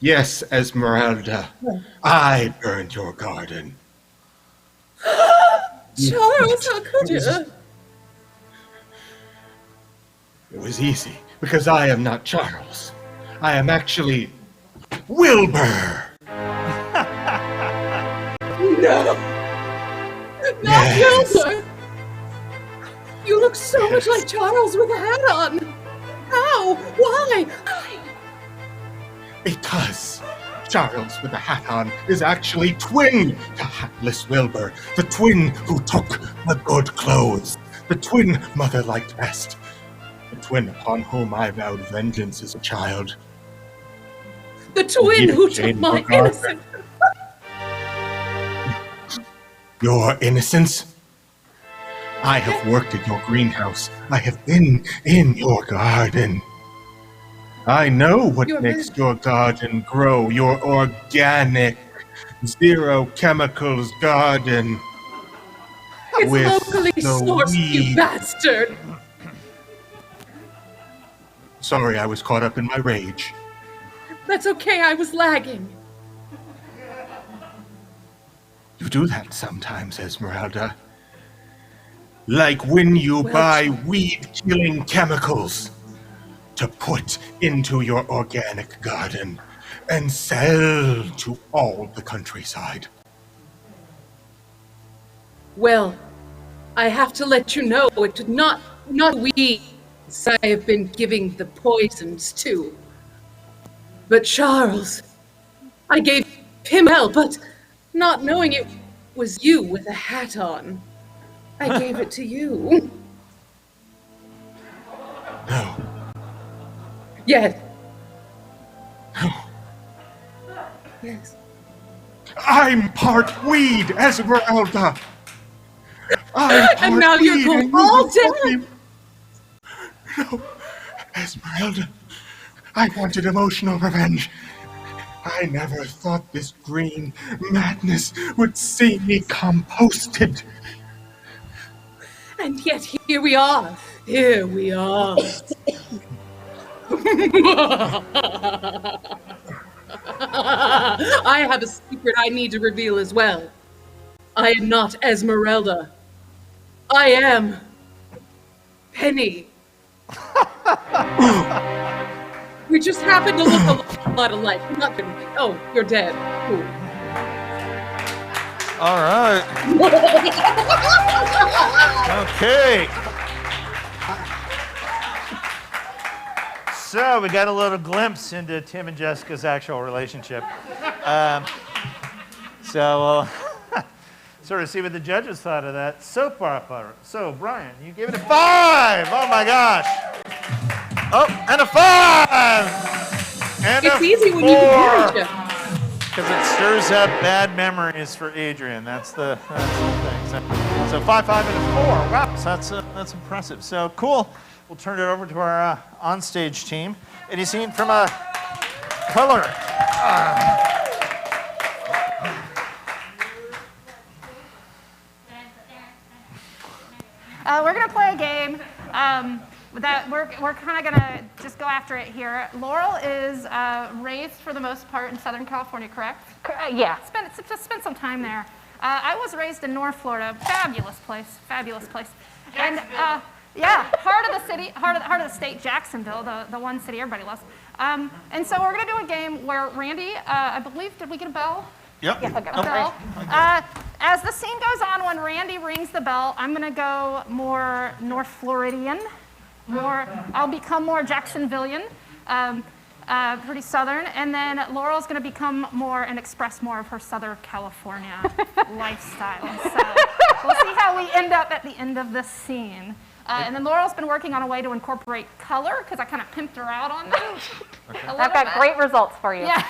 Yes, Esmeralda, I burned your garden. Charles, how could you? It was easy, because I am not Charles. I am actually Wilbur. No! Not Yes. Wilbur! You look so much like Charles with a hat on! How? Why? Because Charles with the hat on is actually twin to hatless Wilbur, the twin who took the good clothes, the twin mother liked best, the twin upon whom I vowed vengeance as a child. The twin who took Jane my MacArthur. innocence! Your innocence? I have worked at your greenhouse. I have been in your garden. I know what makes your garden grow, your organic, zero chemicals garden. It's with locally the sourced, you weed. bastard! Sorry, I was caught up in my rage. That's okay, I was lagging. You do that sometimes, Esmeralda. Like when you buy weed-killing chemicals to put into your organic garden and sell to all the countryside. Well, I have to let you know it's not weed I have been giving the poisons to. But Charles, I gave him hell, but not knowing it was you with a hat on, I gave it to you. No. Yes. Yes. I'm part weed, Esmeralda. I'm part And now you're weed, going and you all will fuck down. me. No, Esmeralda. I wanted emotional revenge. I never thought this green madness would see me composted. And yet here we are. Here we are. I have a secret I need to reveal as well. I am not Esmeralda. I am Penny. We just happen to look a lot alike. Nothing. Oh, you're dead. Cool. All right. Okay. So we got a little glimpse into Tim and Jessica's actual relationship. So we'll sort of see what the judges thought of that soap opera. So Brian, you gave it a 5. Oh my gosh. Oh, and a 5. And It's a easy when 4. you can hear each other. Because it stirs up bad memories for Adrian. That's the thing. So 5, 5, and a 4. Wow, so that's impressive. So cool. We'll turn it over to our onstage team. Any scene from a color? We're going to play a game that we're kind of going to just go after it here. Laurel is raised for the most part in Southern California, correct? Yeah. Spent some time there. I was raised in North Florida. Fabulous place. And yeah, heart of the city, heart of the state, Jacksonville, the one city everybody loves. And so we're going to do a game where Randy, I believe, did we get a bell? Yep. Yes, I got A it. bell. As the scene goes on, when Randy rings the bell, I'm going to go more North Floridian. I'll become more Jacksonvillian, pretty Southern, and then Laurel's going to become more and express more of her Southern California lifestyle. So we'll see how we end up at the end of this scene. And then Laurel's been working on a way to incorporate color, because I kind of pimped her out on that. I've got great results for you. Yeah.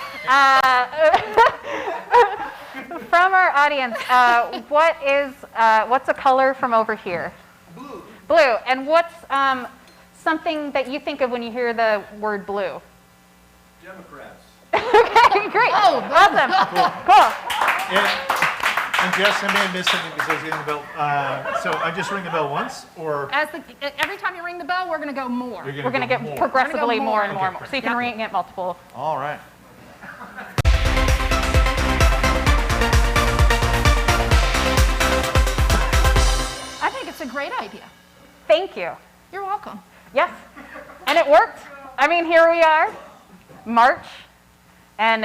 From our audience, what's a color from over here? Blue. Blue. And what's something that you think of when you hear the word blue? Democrats. Okay, great. Oh, awesome. Cool. And Jess, I may have missed something because I was getting the bell. So I just ring the bell once, or Every time you ring the bell, we're going to go more. you're We're going to go get more? progressively We're gonna go more and more. more and more. So you can ring it multiple. All right. I think it's a great idea. Thank you. You're welcome. Yes. And it worked. I mean, here we are, March. And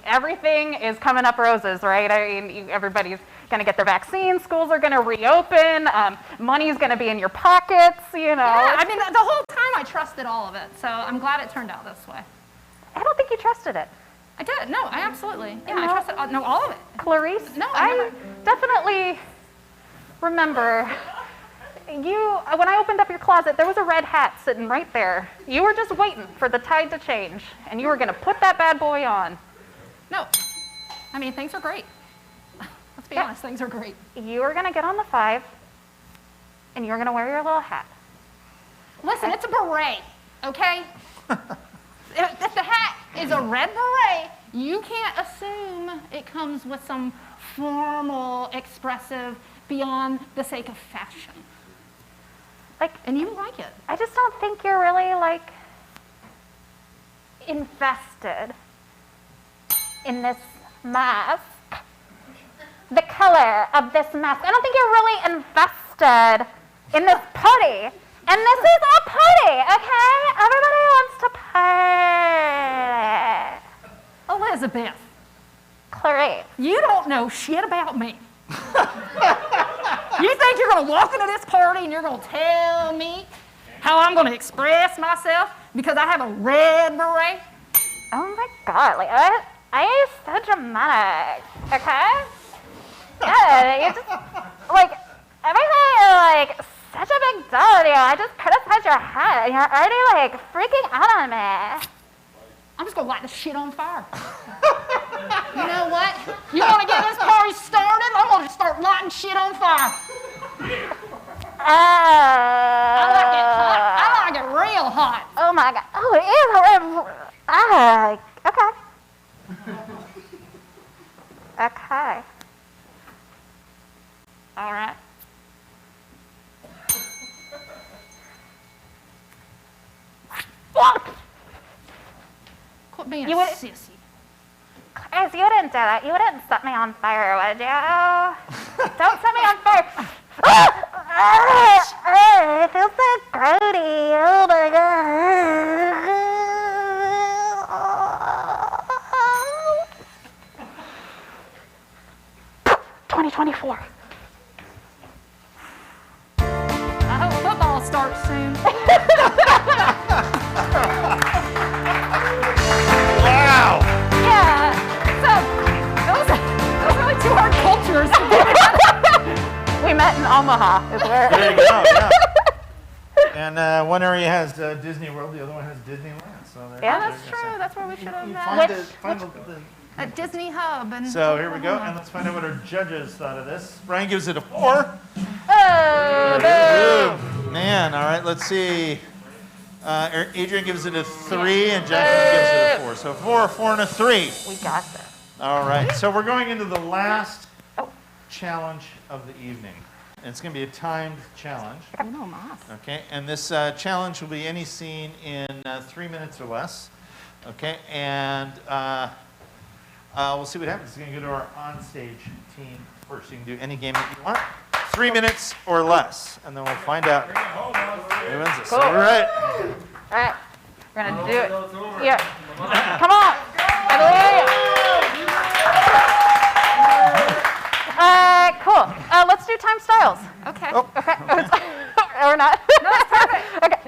everything is coming up roses, right? Everybody's going to get their vaccine. Schools are going to reopen. Money's going to be in your pockets, you know. Yeah, the whole time I trusted all of it, so I'm glad it turned out this way. I don't think you trusted it. I did. No, I absolutely. Yeah, No. I trusted all of it. Clarice, No, I I never. definitely remember when I opened up your closet, there was a red hat sitting right there. You were just waiting for the tide to change, and you were going to put that bad boy on. No. Things are great. Let's be Yeah. honest, things are great. You were going to get on the 5, and you were going to wear your little hat. Listen, it's a beret, okay? If the hat is a red beret, you can't assume it comes with some formal, expressive, beyond the sake of fashion. And you like it. I just don't think you're really, invested in this mask. The color of this mask. I don't think you're really invested in this party. And this is a party, okay? Everybody wants to party. Elizabeth, Clarice. you don't know shit about me. You think you're going to walk into this party and you're going to tell me how I'm going to express myself because I have a red beret? Oh my God, like, I is so dramatic, okay? Yeah, you just, like, everything is, like, such a big deal to you. I just criticized your head, and you're already, like, freaking out on me. I'm just going to light the shit on fire. You know what? You want to get this party started? I'm going to start lighting shit on fire. I like it hot. I like it real hot. Oh my God. Oh, it is hot. Okay. Okay. All right. Quit being You a would- sissy. Guys, you wouldn't do that. You wouldn't set me on fire, would you? Don't set me on fire. It feels so grody. Oh my God. 2024. I hope football starts soon. Wow. Yeah. So those are like two hard cultures. We met in Omaha. Is where. There you go. Yeah. And one area has Disney World, the other one has Disneyland. So Yeah, That's true. That's where we should have Find the at Disney Hub. And So here we go, and let's find out what our judges thought of this. Brian gives it a 4. Oh, boo. Man, all right, let's see. Adrian gives it a 3, and Jacqueline gives it a 4. So 4, and a 3. We got this. All right, so we're going into the last challenge of the evening. And it's going to be a timed challenge. Okay, and this challenge will be any scene in 3 minutes or less. Okay, and we'll see what happens. It's going to go to our onstage team first. You can do any game that you want. 3 minutes or less, and then we'll find out who wins this. Cool. All right. All right. We're going to do it. Yeah. Come on. I believe you. Cool. Let's do time styles. Okay. Okay. Or not? No, that's perfect. Okay.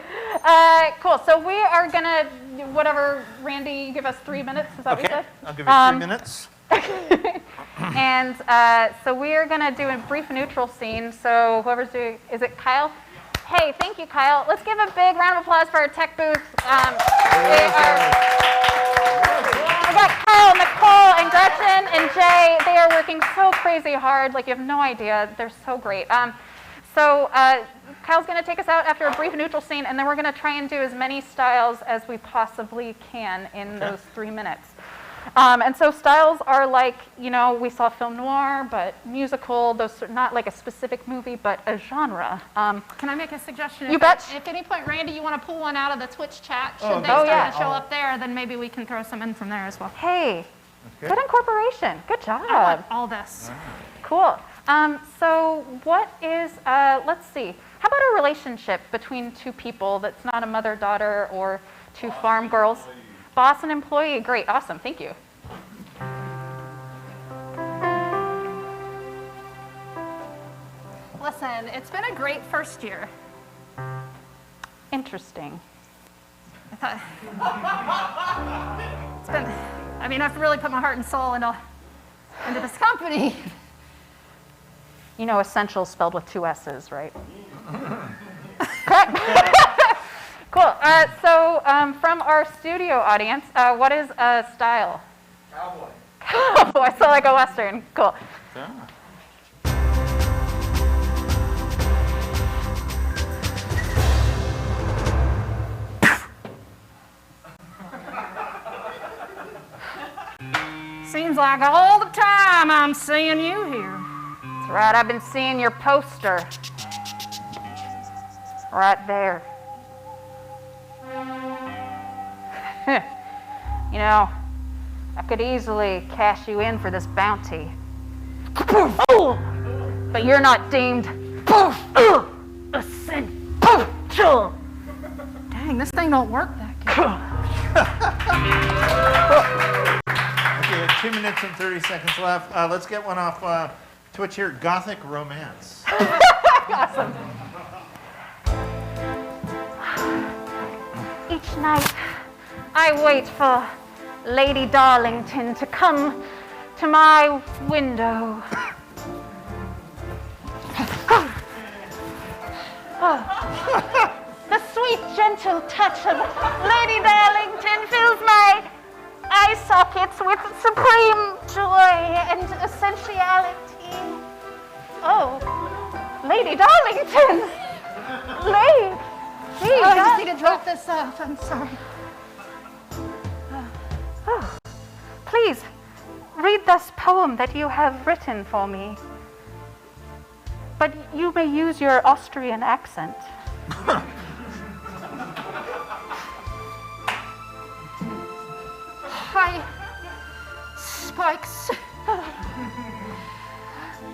Cool. So we are going to, whatever, Randy, give us 3 minutes. Is that what you Okay, said? I'll give you 3 minutes. And so we are going to do a brief neutral scene. So whoever's doing, is it Kyle? Hey, thank you, Kyle. Let's give a big round of applause for our tech booth. We got Kyle, Nicole, and Gretchen, and Jay. They are working so crazy hard. Like, you have no idea. They're so great. So Kyle's going to take us out after a brief neutral scene, and then we're going to try and do as many styles as we possibly can in those 3 minutes. And so styles are like, you know, we saw film noir, but musical, those are not like a specific movie, but a genre. Can I make a suggestion? You If bet. If at any point, Randy, you want to pull one out of the Twitch chat, should they Oh, start yeah. to show up there, then maybe we can throw some in from there as well. Hey, Okay. good incorporation. Good I job. want all this. Cool. So what is, let's see, how about a relationship between two people that's not a mother-daughter or two farm girls? Boss and employee, great, awesome, thank you. Listen, it's been a great first year. Interesting. I thought it's been, I mean, I've really put my heart and soul into this company. You know essential spelled with 2 S's, right? Cool. So from our studio audience, what is a style? Cowboy. Cowboy, so like a Western. Cool. Yeah. Seems like all the time I'm seeing you here. That's right, I've been seeing your poster. Right there. You know, I could easily cash you in for this bounty. But you're not deemed essential. Dang, this thing don't work that good. Okay, 2 minutes and 30 seconds left. Let's get one off Twitch here. Gothic romance. Awesome. each night I wait for Lady Darlington to come to my window. The sweet, gentle touch of Lady Darlington fills my eye sockets with supreme joy and essentiality. Oh, Lady Darlington! Lady! I just need to drop this off. I'm sorry. Please, read this poem that you have written for me. But you may use your Austrian accent. High spikes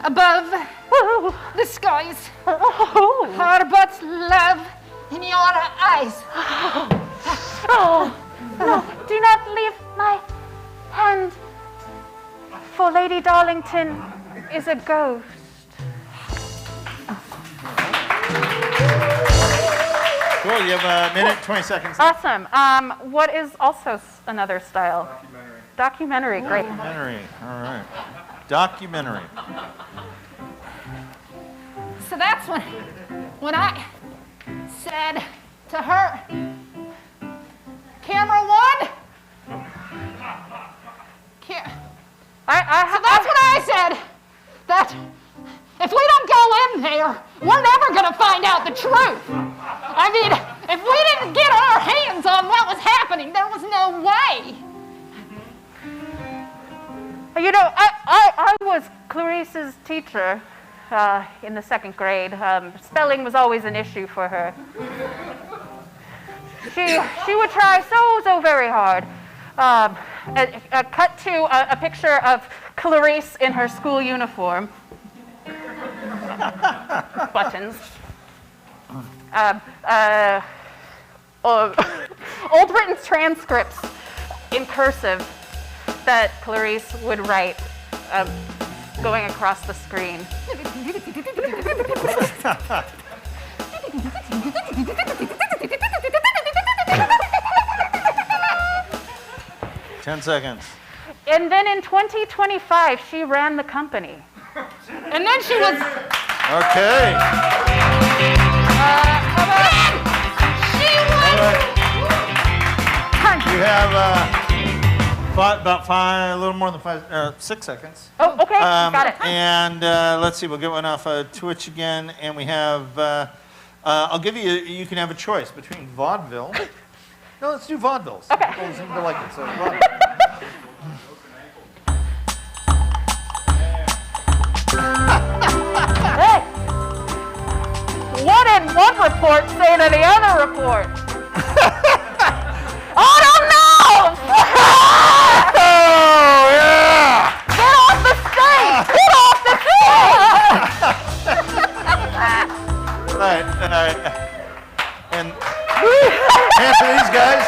above the skies. Hard but love in your eyes. No, do not leave my hand, for Lady Darlington is a ghost. Cool, you have a minute, 20 seconds. Awesome. What is also another style? Documentary, great. Documentary, all right. Documentary. So that's when I said to her, camera one. So that's what I said. That if we don't go in there, we're never going to find out the truth. I mean, if we didn't get our hands on what was happening, there was no way. You know, I was Clarice's teacher in the second grade. Spelling was always an issue for her. She would try so very hard. Cut to a picture of Clarice in her school uniform. Buttons. Old written transcripts in cursive that Clarice would write going across the screen. 10 seconds. And then in 2025, she ran the company. And then she was... Okay. You have a little more than 6 seconds. Oh, okay, got it. And let's see, we'll get one off Twitch again, and we have. I'll give you. You can have a choice between vaudeville. No, let's do vaudevilles. Okay. People seem to like it, so vaudeville. Hey! What did one report say to the other report? I don't know! Oh, yeah! Get off the stage! Get off the stage! All right. And hand for these guys.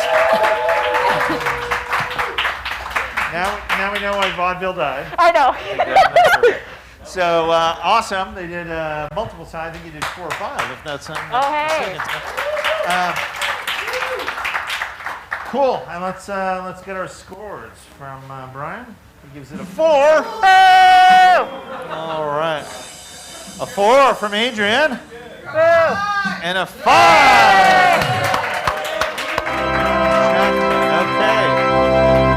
Now we know why vaudeville died. I know. Yeah, that's okay. So awesome. They did multiple times. I think you did 4 or 5, if that's something. Oh, hey. Cool. And let's get our scores from Brian. He gives it a 4. Boo! All right. A 4 from Adrian. Boo! And a 5. Okay.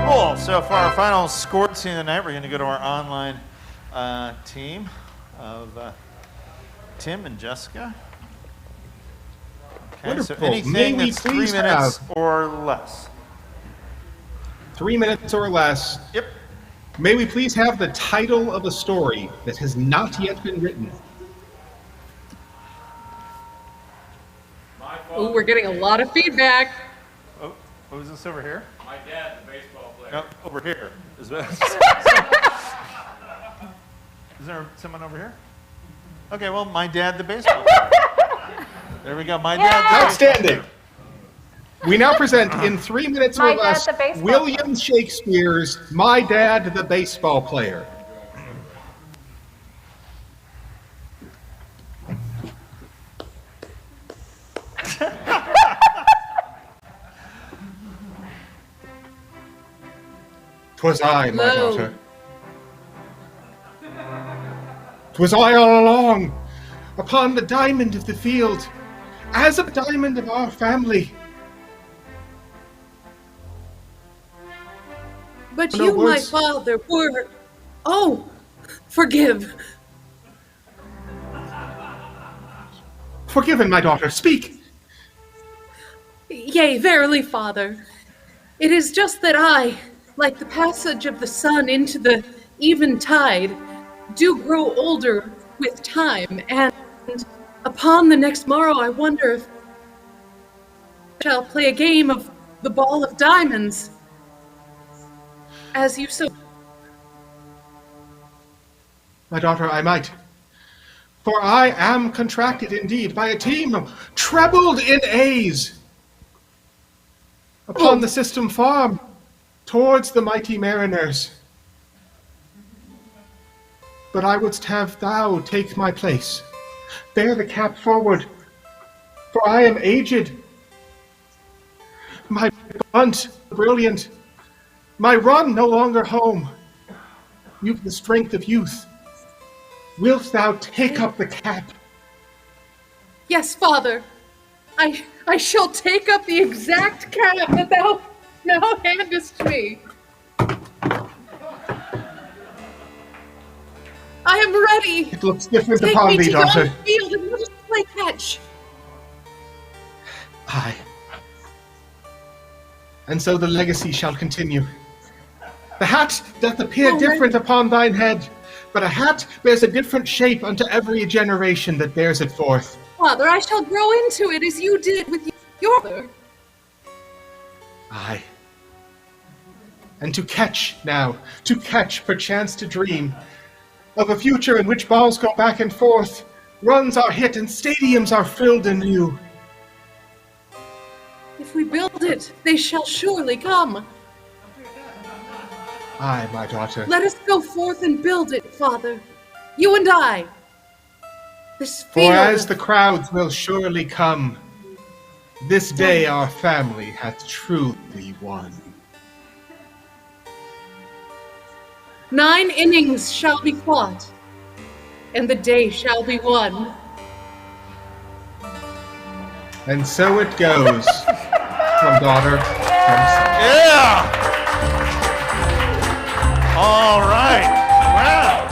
Cool. So for our final score scene of the night, we're going to go to our online team of Tim and Jessica. Okay, Wonderful. so anything May we that's 3 please minutes have- or less. 3 minutes or less. Yep. May we please have the title of a story that has not yet been written? Ooh, we're getting a lot of feedback. Oh, what was this over here? My dad, the baseball player. No, over here. Is there someone over here? Okay, well, my dad, the baseball player. There we go. My dad, the Outstanding. We now present in 3 minutes My or Dad, less the Baseball William Shakespeare's My Dad, the Baseball Player. 'Twas I, my Lo. daughter. 'Twas I all along, upon the diamond of the field, as a diamond of our family. But No you, my words. father, were... Oh, forgive. Forgiven, my daughter, speak. Yea, verily, father. It is just that I, like the passage of the sun into the eventide, do grow older with time, and upon the next morrow I wonder if I shall play a game of the ball of diamonds, as you so... My daughter, I might. For I am contracted indeed by a team trebled in A's upon the system farm towards the mighty mariners. But I wouldst have thou take my place. Bear the cap forward, for I am aged. My bunt brilliant, my run no longer home. You've the strength of youth. Wilt thou take up the cap? Yes, father. I shall take up the exact cap that thou now handest me. I am ready. It looks different Take upon me thee, to daughter. yon field and let us play catch. Aye. And so the legacy shall continue. The hat doth appear different upon thine head, but a hat bears a different shape unto every generation that bears it forth. Father, I shall grow into it as you did with your mother. Aye. And to catch now, to catch, perchance to dream, of a future in which balls go back and forth, runs are hit, and stadiums are filled anew. If we build it, they shall surely come. Aye, my daughter. Let us go forth and build it, Father. You and I. This For field. as the crowds will surely come, this day our family hath truly won. 9 innings shall be fought, and the day shall be won. And so it goes, from daughter, from son. Yeah! All right. Wow.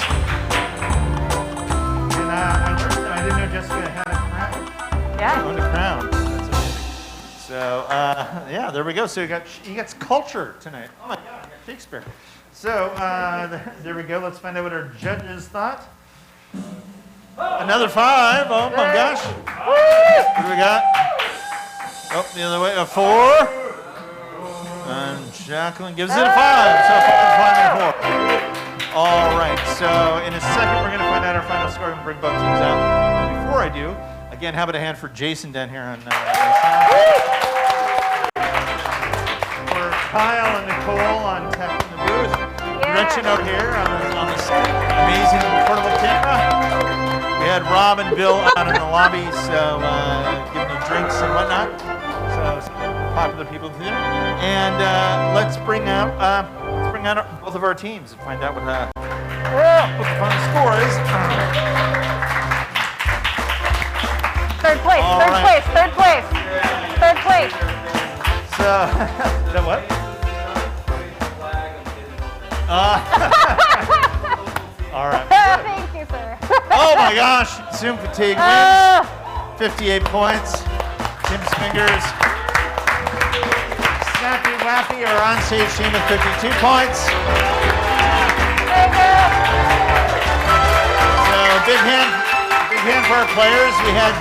And I didn't know Jessica had a crown. Yeah. Owned a crown. That's amazing. So, yeah, there we go. So you got culture tonight. Oh my God, Shakespeare. So, there we go. Let's find out what our judges thought. Another 5. Oh my gosh. What do we got? Oh, the other way. A 4. And Jacqueline gives it a 5. So 5 and 4. All right. So in a second, we're going to find out our final score and bring both teams out. Before I do, again, how about a hand for Jason down here on for Kyle and Nicole on tech in the booth. Gretchen out here on the amazing portable camera. We had Rob and Bill out in the lobby, so giving you drinks and whatnot. So some popular people in the theater. And let's bring out both of our teams and find out what the final score is. Third place, All third right. place, third place, third place. So, is that what? All right. Thank you, sir. Oh my gosh, Zoom fatigue wins. 58 points. Tim's fingers. Snappy Wappy, our on-stage team with 52 points. So big hand for our players. We had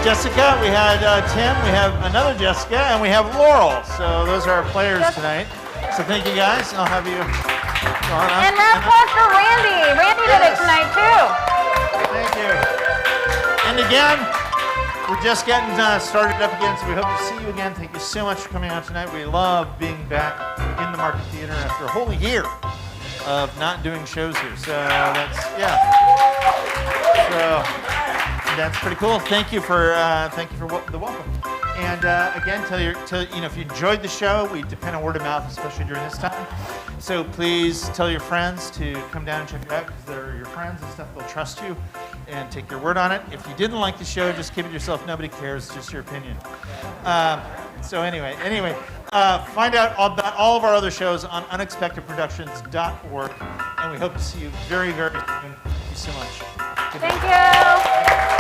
Jessica, we had Tim, we have another Jessica, and we have Laurel. So those are our players tonight. So thank you guys. I'll have you go on. And round applause for Randy. Randy did it tonight too. Thank you. And again, we're just getting started up again, so we hope to see you again. Thank you so much for coming out tonight. We love being back in the Market Theater after a whole year of not doing shows here. So that's, yeah. So that's pretty cool. Thank you for the welcome. And again, if you enjoyed the show, we depend on word of mouth, especially during this time. So please tell your friends to come down and check it out because they're your friends and stuff. They'll trust you and take your word on it. If you didn't like the show, just keep it yourself. Nobody cares. It's just your opinion. So anyway, find out about all of our other shows on unexpectedproductions.org. And we hope to see you very, very soon. Thank you so much. Thank you.